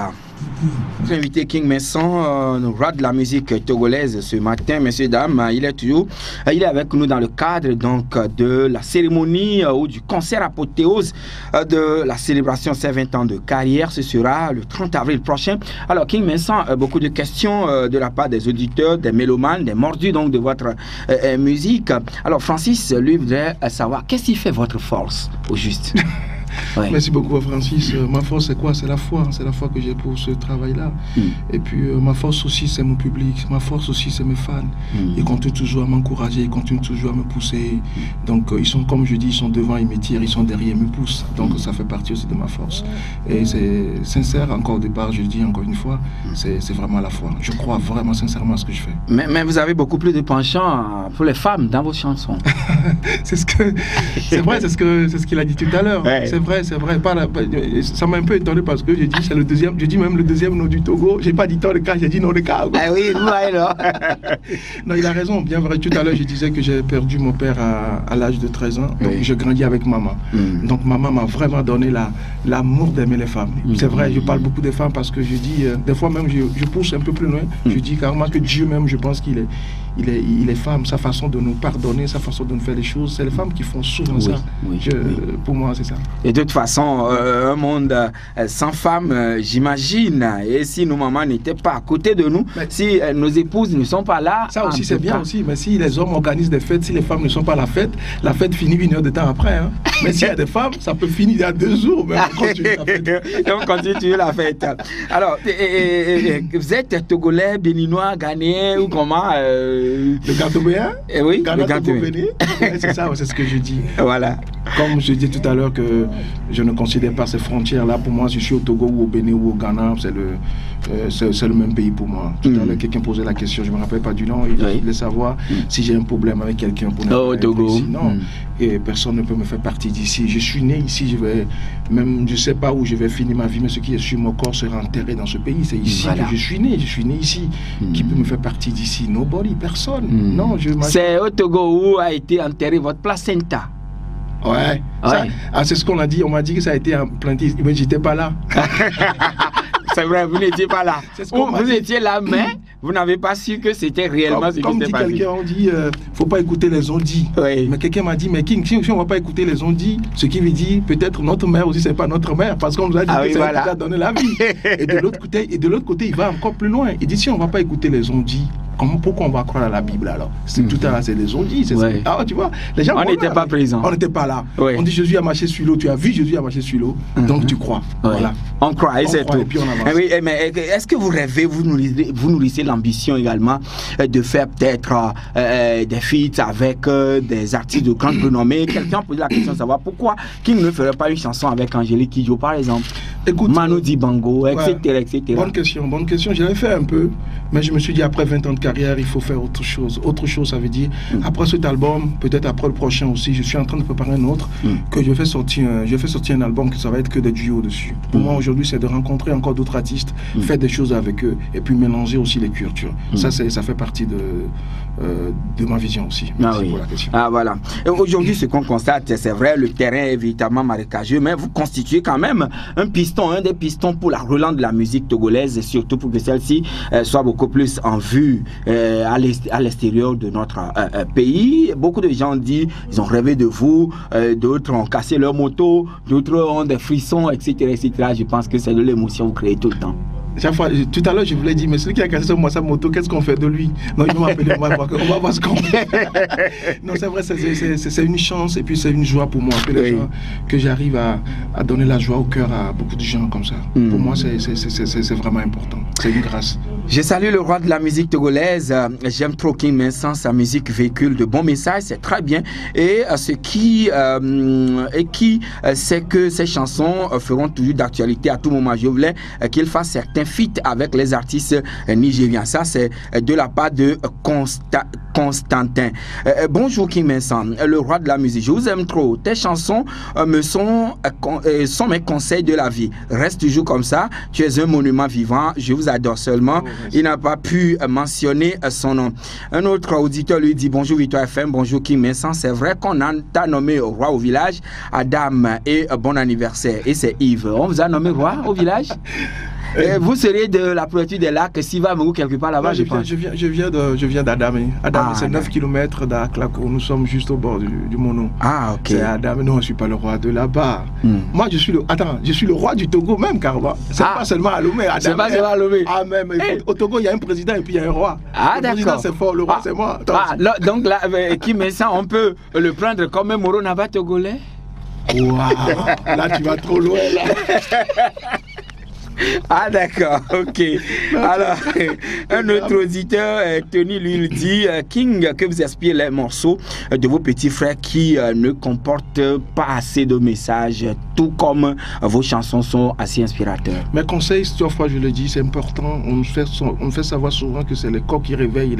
Notre invité King Messon, nous roi de la musique togolaise ce matin, messieurs, dames, il est avec nous dans le cadre donc de la cérémonie ou du concert apothéose de la célébration de ses 20 ans de carrière. Ce sera le 30 avril prochain. Alors King Messon, beaucoup de questions de la part des auditeurs, des mélomanes, des mordus donc de votre musique. Alors Francis, lui, voudrait savoir qu'est-ce qui fait votre force au juste? Ouais. Merci beaucoup Francis. Ma force c'est quoi? C'est la foi que j'ai pour ce travail-là. Et puis ma force aussi c'est mon public, ma force aussi c'est mes fans. Ils continuent toujours à m'encourager, ils continuent toujours à me pousser. Donc ils sont, comme je dis, ils sont devant, ils m'étirent, ils sont derrière, ils me poussent. Donc ça fait partie aussi de ma force. Et c'est sincère, encore au départ, je dis encore une fois, c'est vraiment la foi. Je crois vraiment sincèrement à ce que je fais. Mais vous avez beaucoup plus de penchant pour les femmes dans vos chansons. c'est vrai, c'est ce qu'il a dit tout à l'heure. Ouais. C'est vrai. Ça m'a un peu étonné parce que j'ai dit c'est le deuxième, je dis même le deuxième nom du Togo. J'ai pas dit Toneka, j'ai dit Noneka. Ah oui, alors. Non, il a raison. Bien vrai. Tout à l'heure, je disais que j'ai perdu mon père à l'âge de 13 ans. Donc je grandis avec maman. Donc maman m'a vraiment donné l'amour d'aimer les femmes. C'est vrai, je parle beaucoup des femmes parce que je dis, des fois même je pousse un peu plus loin. Je dis carrément que Dieu même, je pense qu'il il est femme, sa façon de nous pardonner, sa façon de nous faire les choses, c'est les femmes qui font souvent ça. Pour moi, c'est ça. Et de toute façon, un monde sans femmes, j'imagine, et si nos mamans n'étaient pas à côté de nous, si nos épouses ne sont pas là... Ça aussi, c'est bien aussi, mais si les hommes organisent des fêtes, si les femmes ne sont pas à la fête finit 1 heure de temps après. Hein. Mais s'il y a des femmes, ça peut finir il y a 2 jours, mais on continue la fête. On continue la fête. Alors, vous êtes Togolais, Béninois, Ghanéen ou comment Le Gantobéen? Oui, le Gantobéen. C'est ça, c'est ce que je dis. Voilà. Comme je disais tout à l'heure que je ne considère pas ces frontières-là. Pour moi, je suis au Togo ou au Bénin ou au Ghana, c'est le même pays pour moi. Tout à l'heure, quelqu'un posait la question, je ne me rappelle pas du nom, il voulait savoir si j'ai un problème avec quelqu'un pour au Togo. Ici. Non, et personne ne peut me faire partie d'ici. Je suis né ici, je ne sais pas où je vais finir ma vie, mais ce qui est sur mon corps sera enterré dans ce pays. C'est ici que je suis né ici. Qui peut me faire partie d'ici? Nobody, personne. Non, c'est au Togo où a été enterré votre placenta. Ouais. C'est ce qu'on a dit. On m'a dit que ça a été implanté, mais j'étais pas là. C'est vrai, vous n'étiez pas là. Vous étiez là, mais vous n'avez pas su que c'était réellement ce qui s'est passé. Comme dit quelqu'un, on dit, faut pas écouter les ondits. Oui. Mais quelqu'un m'a dit, mais King, si on va pas écouter les ondits, ce qui veut dire peut-être notre mère aussi, c'est pas notre mère, parce qu'on nous a dit que c'est elle qui a donné la vie. Et de l'autre côté, il va encore plus loin. Il dit, si on va pas écouter les ondits, pourquoi on va croire à la Bible alors? Tout à l'heure, c'est les ondits. Ah, tu vois, les gens. On n'était pas présents. On n'était pas là. On dit, Jésus a marché sur l'eau. Tu as vu Jésus a marché sur l'eau, donc tu crois. Voilà. On croit, et c'est tout. Et puis on avance. Oui, mais est-ce que vous rêvez, vous nourrissez l'ambition également de faire peut-être des feats avec des artistes de grande renommée? Quelqu'un pose la question de savoir pourquoi King ne ferait pas une chanson avec Angélique Kidjo, par exemple? Écoute, Manu Dibango, etc. Bonne question. J'avais fait un peu, mais je me suis dit, après 20 ans de carrière, il faut faire autre chose. Autre chose, ça veut dire, après cet album, peut-être après le prochain aussi, je suis en train de préparer un autre, que je fais sortir un album que ça va être que des duos dessus. Pour moi, aujourd'hui, c'est de rencontrer encore d'autres artistes, faire des choses avec eux, et puis mélanger aussi les cultures. Ça fait partie de ma vision aussi. Merci pour la question. Ah, voilà. Aujourd'hui, ce qu'on constate, c'est vrai, le terrain est véritablement marécageux, mais vous constituez quand même un des pistons pour la relance de la musique togolaise, et surtout pour que celle-ci soit beaucoup plus en vue à l'extérieur de notre pays. Beaucoup de gens disent, ils ont rêvé de vous, d'autres ont cassé leur moto, d'autres ont des frissons, etc. Je pense que c'est de l'émotion que vous créez tout le temps. Chaque fois, tout à l'heure, je voulais dire, mais celui qui a cassé sa moto, qu'est-ce qu'on fait de lui? Non, il va m'appeler, on va voir ce qu'on fait. Non, c'est vrai, c'est une chance et puis c'est une joie pour moi que j'arrive à donner la joie au cœur à beaucoup de gens comme ça. Pour moi, c'est vraiment important. C'est une grâce. Je salue le roi de la musique togolaise. J'aime trop King Vincent, sa musique véhicule de bons messages, c'est très bien. Et ce qui c'est que ces chansons feront toujours d'actualité à tout moment. Je voulais qu'il fasse certains feat avec les artistes nigériens. Ça, c'est de la part de Constantin. Bonjour King Vincent, le roi de la musique. Je vous aime trop. Tes chansons sont mes conseils de la vie. Reste toujours comme ça. Tu es un monument vivant. Je vous adore seulement. Il n'a pas pu mentionner son nom. Un autre auditeur lui dit bonjour Victoire FM, bonjour King Vincent. C'est vrai qu'on t'a nommé roi au village. Adam et bon anniversaire. Et c'est Yves. On vous a nommé roi au village? Vous serez de la préfecture des lacs, Siva ou quelque part là-bas, je pense. Je viens d'Adamé. Adamé, c'est 9 km d'Aklako. Nous sommes juste au bord du Mono. Ah, ok. C'est Adamé. Non, je ne suis pas le roi de là-bas. Moi, je suis le roi du Togo même, Karma. C'est pas seulement à Lomé. C'est pas seulement à Lomé. Ah, même. Au Togo, il y a un président et puis il y a un roi. Ah, d'accord. Le président, c'est fort. Le roi, c'est moi. Donc là, qui met ça, on peut le prendre comme un Moro Nava togolais? Waouh. Là, tu vas trop loin, là. Ah d'accord, ok. Alors, un autre auditeur, Tony, lui dit King, que vous inspirez les morceaux de vos petits frères qui ne comportent pas assez de messages, tout comme vos chansons sont assez inspirateurs. Mes conseils, cette fois je le dis, c'est important. On me fait savoir souvent que c'est le corps qui réveille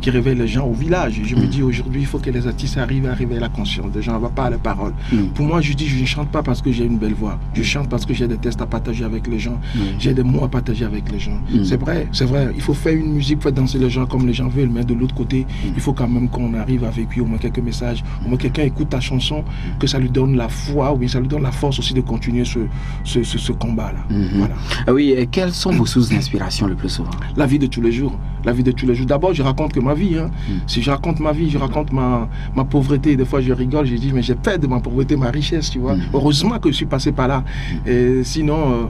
les gens au village. Je me dis aujourd'hui, il faut que les artistes arrivent à réveiller la conscience des gens, on ne va pas à les paroles. Pour moi, je dis, je ne chante pas parce que j'ai une belle voix. Je chante parce que j'ai des textes à partager avec les gens. J'ai des mots à partager avec les gens. C'est vrai. Il faut faire une musique, faire danser les gens comme les gens veulent, mais de l'autre côté, il faut quand même qu'on arrive à véhiculer au moins quelques messages. Au moins quelqu'un écoute ta chanson, que ça lui donne la foi, ou ça lui donne la force aussi de continuer ce combat-là. Voilà. Oui, et quelles sont vos sources d'inspiration le plus souvent? La vie de tous les jours. la vie de tous les jours. D'abord, je raconte que ma vie. Hein. Si je raconte ma vie, je raconte ma pauvreté. Des fois, je rigole, je dis, mais j'ai fait de ma pauvreté ma richesse, tu vois. Heureusement que je suis passé par là. Et sinon...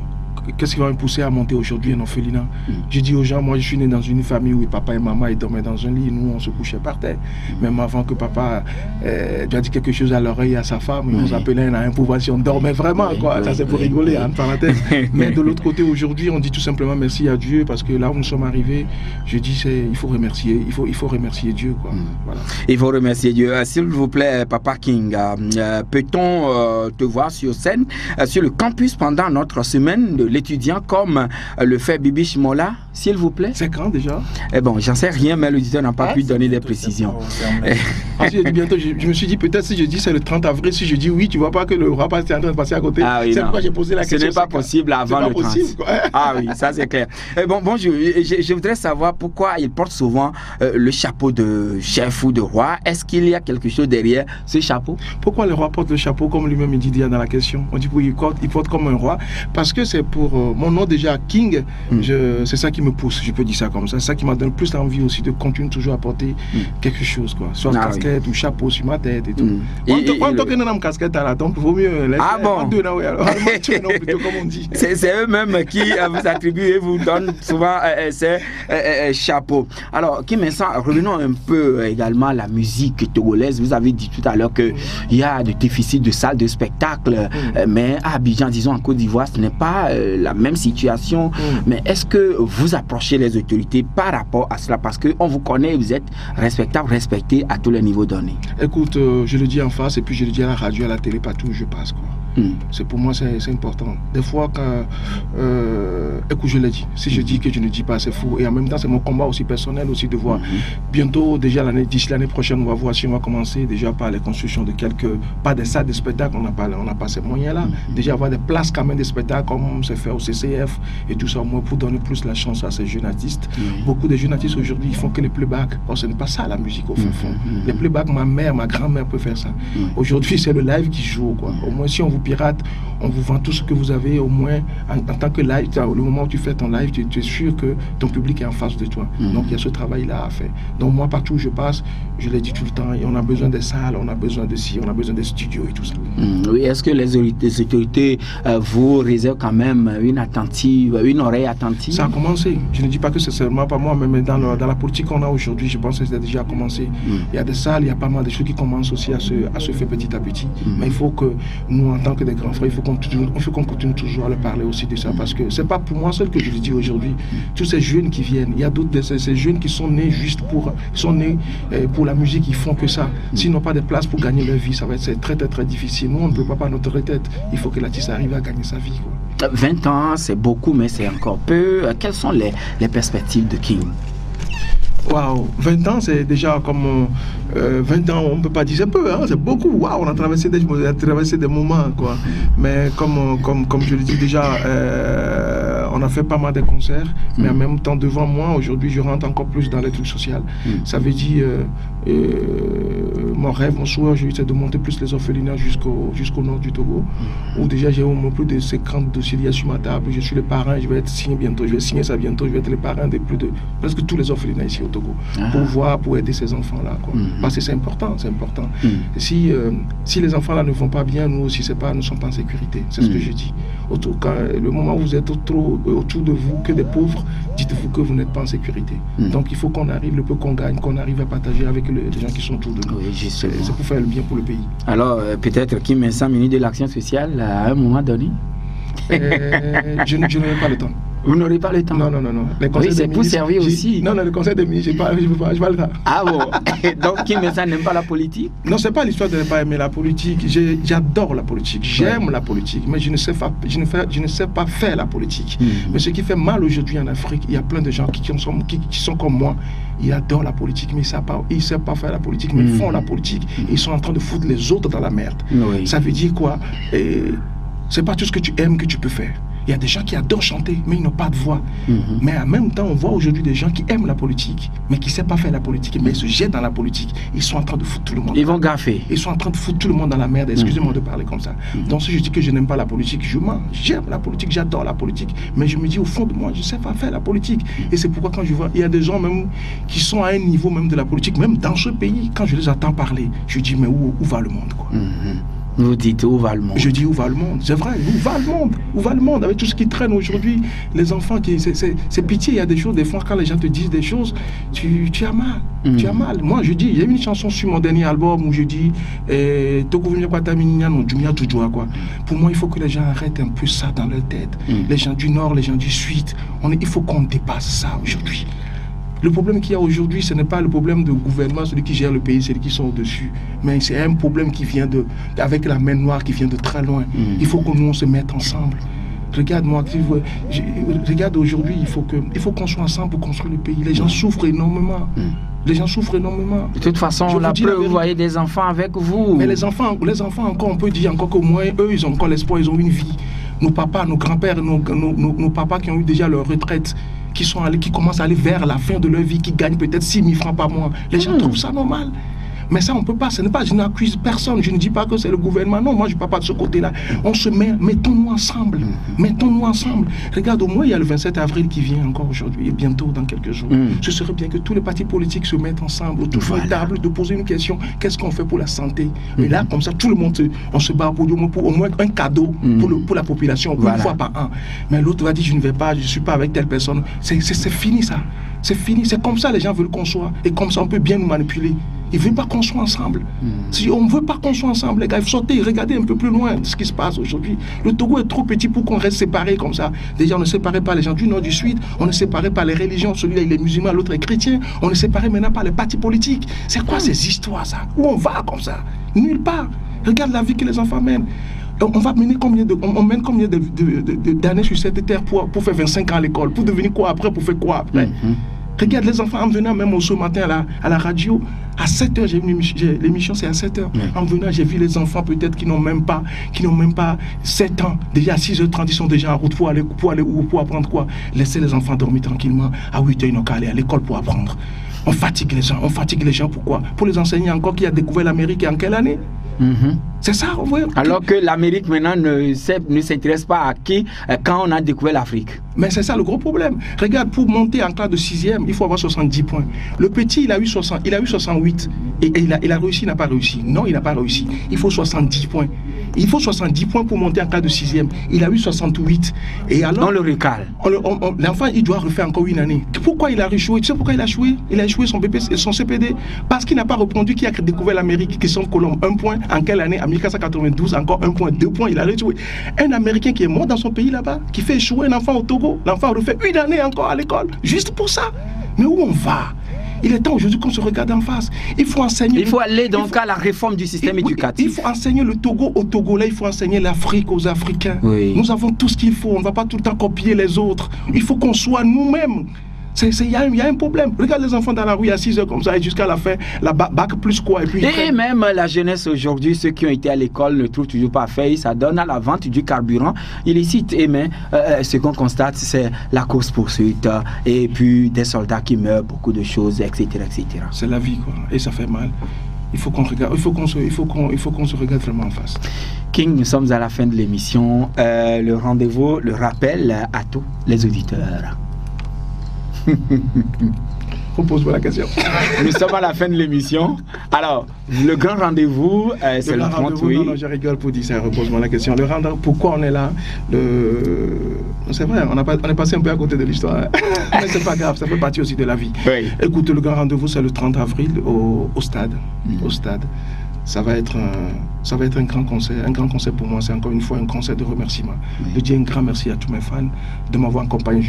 qu'est-ce qui va me pousser à monter aujourd'hui un orphelinat? Je dis aux gens, moi je suis né dans une famille où papa et maman ils dormaient dans un lit, nous on se couchait par terre. Même avant que papa doit dire quelque chose à l'oreille à sa femme, on s'appelait un pouvoir si on dormait vraiment, quoi. Ça c'est pour rigoler, entre parenthèses. Mais de l'autre côté, aujourd'hui, on dit tout simplement merci à Dieu parce que là où nous sommes arrivés, je dis il faut remercier, il faut remercier Dieu, quoi. Voilà. Il faut remercier Dieu. S'il vous plaît, Papa King, peut-on te voir sur scène, sur le campus pendant notre semaine de l'étudiant comme le fait Bibi Shimola, s'il vous plaît? C'est quand déjà? Eh bon, j'en sais rien, mais l'auditeur n'a pas pu donner des précisions. Bientôt, je me suis dit peut-être si je dis c'est le 30 avril, si je dis oui, tu vois pas que le roi est en train de passer à côté. Ah oui, c'est pourquoi j'ai posé la question. Ce n'est pas possible avant le 30. Ah oui, ça c'est clair. Bon, je voudrais savoir pourquoi il porte souvent le chapeau de chef ou de roi. Est-ce qu'il y a quelque chose derrière ce chapeau? Pourquoi le roi porte le chapeau comme lui-même il dit dans la question? On dit qu'il porte comme un roi parce que c'est pour mon nom déjà King. C'est ça qui me pousse, je peux dire ça comme ça. C'est ça qui m'a donné plus envie aussi de continuer toujours à porter quelque chose, quoi. Soit casquette ou chapeau sur ma tête et tout. On toque une casquette à la donc il vaut mieux laisser. Ah bon? Comme on dit. C'est eux-mêmes qui vous attribuent et vous donnent souvent ces chapeaux. Alors, Kim Vincent, revenons un peu également à la musique togolaise. Vous avez dit tout à l'heure qu'il y a des déficits de salles de spectacle, mais à Abidjan, disons en Côte d'Ivoire, ce n'est pas la même situation. Mais est-ce que vous approchez les autorités par rapport à cela? Parce qu'on vous connaît, vous êtes respectable, respecté à tous les niveaux donnés. Écoute, je le dis en face et puis je le dis à la radio, à la télé, partout où je passe, quoi. C'est pour moi, c'est important. Des fois, quand... écoute, je l'ai dit. Si je dis que je ne dis pas, c'est faux. Et en même temps, c'est mon combat aussi personnel aussi de voir. Bientôt, déjà d'ici l'année prochaine, on va voir si on va commencer déjà par les constructions de pas des salles de spectacle, on n'a pas ces moyens-là. Déjà avoir des places quand même de spectacle comme c'est fait au CCF et tout ça, moi, pour donner plus la chance à ces jeunes artistes. Beaucoup de jeunes artistes aujourd'hui, ils font que les playbacks. Or, ce n'est pas ça la musique au fond. Les playbacks, ma mère, ma grand-mère peut faire ça. Aujourd'hui, c'est le live qui joue, quoi. Au moins, si on vous pirate, on vous vend tout ce que vous avez, au moins en tant que live, le moment où tu fais ton live, tu es sûr que ton public est en face de toi. Donc il y a ce travail-là à faire. Donc moi, partout où je passe, je l'ai dit tout le temps, on a besoin des salles, on a besoin de ci, on a besoin des studios et tout ça. Oui, est-ce que les autorités vous réservent quand même une oreille attentive? Ça a commencé. Je ne dis pas que c'est seulement pas moi, mais dans la politique qu'on a aujourd'hui, je pense que c'est déjà commencé. Il y a des salles, il y a pas mal de choses qui commencent aussi à se faire petit à petit. Mais il faut que nous, en tant que des grands frères, il faut qu'on continue toujours à leur parler aussi de ça, parce que c'est pas pour moi seul que je le dis aujourd'hui. Tous ces jeunes qui viennent, il y a d'autres de ces jeunes qui sont nés juste pour la musique, ils font que ça. S'ils n'ont pas de place pour gagner leur vie, ça va être très très très difficile. Nous, on ne peut pas notre retraite. Il faut que l'artiste arrive à gagner sa vie, quoi. 20 ans, c'est beaucoup, mais c'est encore peu. Quelles sont les perspectives de King? Waouh, 20 ans, c'est déjà comme 20 ans, on ne peut pas dire c'est peu, hein, c'est beaucoup. Waouh, on a traversé des moments, quoi. Mais comme je le dis déjà, on a fait pas mal de concerts, mais en même temps, devant moi, aujourd'hui, je rentre encore plus dans les trucs sociaux. Ça veut dire, mon rêve, mon souhait aujourd'hui, c'est de monter plus les orphelinats jusqu'au nord du Togo, où déjà j'ai au moins plus de 50 dossiers sur ma table. Je suis le parrain, je vais être signé bientôt, je vais signer ça bientôt, je vais être le parrain de presque tous les orphelinats ici au Togo, pour aider ces enfants-là, quoi. Parce que c'est important, c'est important. Si les enfants-là ne vont pas bien, nous aussi, nous ne sommes pas en sécurité. C'est ce que je dis. Le moment où vous êtes autour de vous que des pauvres, dites-vous que vous n'êtes pas en sécurité. Donc il faut qu'on arrive, le peu qu'on gagne, qu'on arrive à partager avec les gens qui sont autour de nous. Oui, c'est pour faire le bien pour le pays. Alors, peut-être Kim Vincent, ministre de l'Action sociale, à un moment donné je n'aurai pas le temps. Vous n'aurez pas le temps? Non. Oui, c'est pour servir aussi. Non, le conseil des ministres, je n'ai pas le temps. Ah bon? Donc, Kim Vincent n'aime pas la politique? Non, ce n'est pas l'histoire de ne pas aimer la politique. J'adore la politique, j'aime la politique, mais je ne sais pas faire la politique. Mais ce qui fait mal aujourd'hui en Afrique, il y a plein de gens qui sont comme moi. Ils adorent la politique, mais ils ne savent pas faire la politique, mais ils font la politique. Et ils sont en train de foutre les autres dans la merde. Ça veut dire quoi? C'est pas tout ce que tu aimes que tu peux faire. Il y a des gens qui adorent chanter, mais ils n'ont pas de voix. Mais en même temps, on voit aujourd'hui des gens qui aiment la politique, mais qui ne savent pas faire la politique, mais ils se jettent dans la politique. Ils sont en train de foutre tout le monde. Ils vont gaffer. Ils sont en train de foutre tout le monde dans la merde. Excusez-moi de parler comme ça. Donc si je dis que je n'aime pas la politique, je mens. J'aime la politique, j'adore la politique. Mais je me dis au fond de moi, je ne sais pas faire la politique. Et c'est pourquoi quand je vois, il y a des gens même qui sont à un niveau même de la politique, même dans ce pays, quand je les entends parler, je dis mais où va le monde, quoi. Vous dites où va le monde? Je dis où va le monde, c'est vrai, où va le monde? Où va le monde avec tout ce qui traîne aujourd'hui? Les enfants, c'est pitié, il y a des choses, des fois quand les gens te disent des choses, tu as mal, tu as mal. Moi je dis, il y a une chanson sur mon dernier album où je dis, pour moi il faut que les gens arrêtent un peu ça dans leur tête. Les gens du Nord, les gens du Sud, il faut qu'on dépasse ça aujourd'hui. Le problème qu'il y a aujourd'hui, ce n'est pas le problème du gouvernement, celui qui gère le pays, celui qui sont au-dessus. Mais c'est un problème qui vient avec la main noire, qui vient de très loin. Il faut que nous, on se mette ensemble. Regarde-moi, regarde aujourd'hui, il faut qu'on soit ensemble pour construire le pays. Les gens souffrent énormément. Les gens souffrent énormément. De toute façon, la preuve, vous voyez des enfants avec vous. Mais les enfants encore, on peut dire encore qu'au moins, eux, ils ont encore l'espoir, ils ont une vie. Nos papas, nos grands-pères, nos papas qui ont eu déjà leur retraite, qui commencent à aller vers la fin de leur vie, qui gagnent peut-être 6 000 francs par mois. Les gens trouvent ça normal. Mais ça, on ne peut pas. Ce n'est pas, je n'accuse personne. Je ne dis pas que c'est le gouvernement. Non, moi, je ne parle pas de ce côté-là. On se met, mettons-nous ensemble. Mettons-nous ensemble. Regarde, au moins, il y a le 27 avril qui vient encore aujourd'hui, et bientôt, dans quelques jours. Ce serait bien que tous les partis politiques se mettent ensemble autour de la table, de poser une question. Qu'est-ce qu'on fait pour la santé? Et là, comme ça, tout le monde, on se bat pour au moins un cadeau pour la population, une fois par an. Mais l'autre va dire, je ne vais pas, je ne suis pas avec telle personne. C'est fini, ça. C'est fini. C'est comme ça, les gens veulent qu'on soit. Et comme ça, on peut bien nous manipuler. Ils ne veulent pas qu'on soit ensemble. Si on ne veut pas qu'on soit ensemble, les gars, il faut sortir, regardez un peu plus loin de ce qui se passe aujourd'hui. Le Togo est trop petit pour qu'on reste séparés comme ça. Déjà, on ne séparait pas les gens du Nord, du Sud, on ne séparait pas les religions, celui-là il est musulman, l'autre est chrétien, on ne séparait maintenant pas les partis politiques. C'est quoi ces histoires, ça? Où on va comme ça? Nulle part. Regarde la vie que les enfants mènent. On va mener on mène combien d'années sur cette terre pour faire 25 ans à l'école? Pour devenir quoi après? Pour faire quoi après? Regarde les enfants en venant même ce matin à la radio, à 7h, l'émission c'est à 7h. En venant, j'ai vu les enfants peut-être qui n'ont même pas 7 ans. Déjà à 6h30, ils sont déjà en route pour aller où, pour apprendre quoi? Laissez les enfants dormir tranquillement. À 8h, ils n'ont qu'à aller à l'école pour apprendre. On fatigue les gens, pourquoi? Pour les enseigner encore qui a découvert l'Amérique en quelle année? C'est ça, on voit. Alors que l'Amérique maintenant ne s'intéresse pas à qui quand on a découvert l'Afrique. Mais c'est ça le gros problème. Regarde, pour monter en classe de 6e, il faut avoir 70 points. Le petit, il a eu 68. Et il a réussi, il n'a pas réussi. Non, il n'a pas réussi. Il faut 70 points. Il faut 70 points pour monter en classe de 6e. Il a eu 68. Et alors, on le recale. L'enfant, il doit refaire encore une année. Pourquoi il a échoué? Tu sais pourquoi il a échoué? Il a échoué son CPD. Parce qu'il n'a pas répondu qui a découvert l'Amérique, Christophe Colomb. 1 point. En quelle année? En 1492, encore 1 point, 2 points. Il a échoué. Un Américain qui est mort dans son pays là-bas, qui fait échouer un enfant au Togo. L'enfant refait une année encore à l'école. Juste pour ça. Mais où on va? Il est temps aujourd'hui qu'on se regarde en face. Il faut enseigner. Il faut aller donc à la réforme du système éducatif. Il faut enseigner le Togo aux Togolais, il faut enseigner l'Afrique aux Africains. Nous avons tout ce qu'il faut. On ne va pas tout le temps copier les autres. Il faut qu'on soit nous-mêmes. Il y a un problème. Regarde les enfants dans la rue à 6h comme ça et jusqu'à la fin, la bac plus quoi. Et même la jeunesse aujourd'hui, ceux qui ont été à l'école ne trouvent toujours pas fait. Ça donne à la vente du carburant illicite. Et mais ce qu'on constate, c'est la course-poursuite et puis des soldats qui meurent, beaucoup de choses, etc. etc. C'est la vie, quoi. Et ça fait mal. Il faut qu'on regarde, il faut qu'on se regarde vraiment en face. King, nous sommes à la fin de l'émission. Le rendez-vous, le rappel à tous les auditeurs. Repose-moi la question. Nous sommes à la fin de l'émission. Alors, le grand rendez-vous, c'est le 38. Non, je rigole pour dire ça. Repose-moi la question. Le rendez-vous, pourquoi on est là? C'est vrai, on est passé un peu à côté de l'histoire. Mais c'est pas grave, ça fait partie aussi de la vie. Oui. Écoute, le grand rendez-vous, c'est le 30 avril au stade. Au stade. Ça va être un grand concert. Un grand concert pour moi, c'est encore une fois un concert de remerciement. Je dis un grand merci à tous mes fans de m'avoir accompagné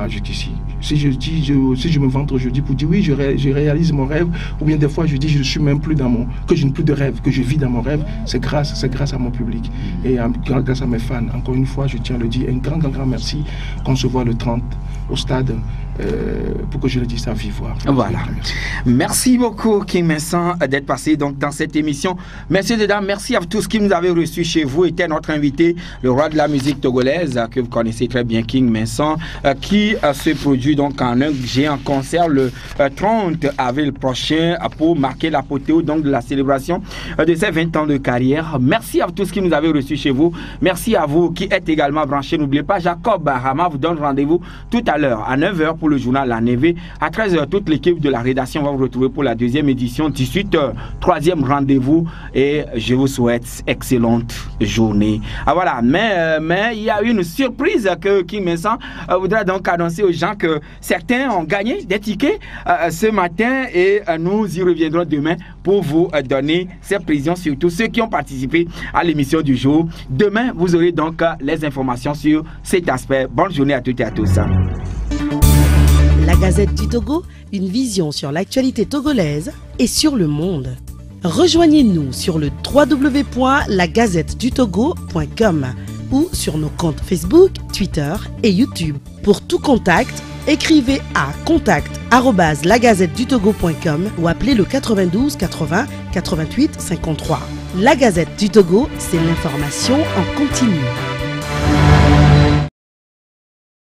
jusqu'ici. Si je me vante aujourd'hui pour dire oui, je réalise mon rêve, ou bien des fois je dis je ne suis même plus que je n'ai plus de rêve, que je vis dans mon rêve, c'est grâce à mon public. Et grâce à mes fans. Encore une fois, je tiens à le dire, un grand merci. Qu'on se voit le 30 au stade. pour que je le dise à vive voix. Voilà. Merci beaucoup, King Vincent, d'être passé donc dans cette émission. Messieurs et dames, merci à tous qui nous avez reçus chez vous. Était notre invité, le roi de la musique togolaise, que vous connaissez très bien, King Vincent, qui se produit donc en un géant concert le 30 avril prochain pour marquer l'apothéose donc de la célébration de ses 20 ans de carrière. Merci à tous qui nous avez reçus chez vous. Merci à vous qui êtes également branchés. N'oubliez pas, Jacob Bahama vous donne rendez-vous tout à l'heure à 9h pour le journal La Neve. À 13h, toute l'équipe de la rédaction va vous retrouver pour la deuxième édition. 18h, troisième rendez-vous. Et je vous souhaite excellente journée. Ah voilà, mais il y a une surprise que King Vincent voudra donc annoncer aux gens que certains ont gagné des tickets ce matin et nous y reviendrons demain pour vous donner ces précisions, surtout ceux qui ont participé à l'émission du jour. Demain, vous aurez donc les informations sur cet aspect. Bonne journée à toutes et à tous. La Gazette du Togo, une vision sur l'actualité togolaise et sur le monde. Rejoignez-nous sur le www.lagazettedutogo.com ou sur nos comptes Facebook, Twitter et YouTube. Pour tout contact, écrivez à contact@lagazettedutogo.com ou appelez le 92 80 88 53. La Gazette du Togo, c'est l'information en continu.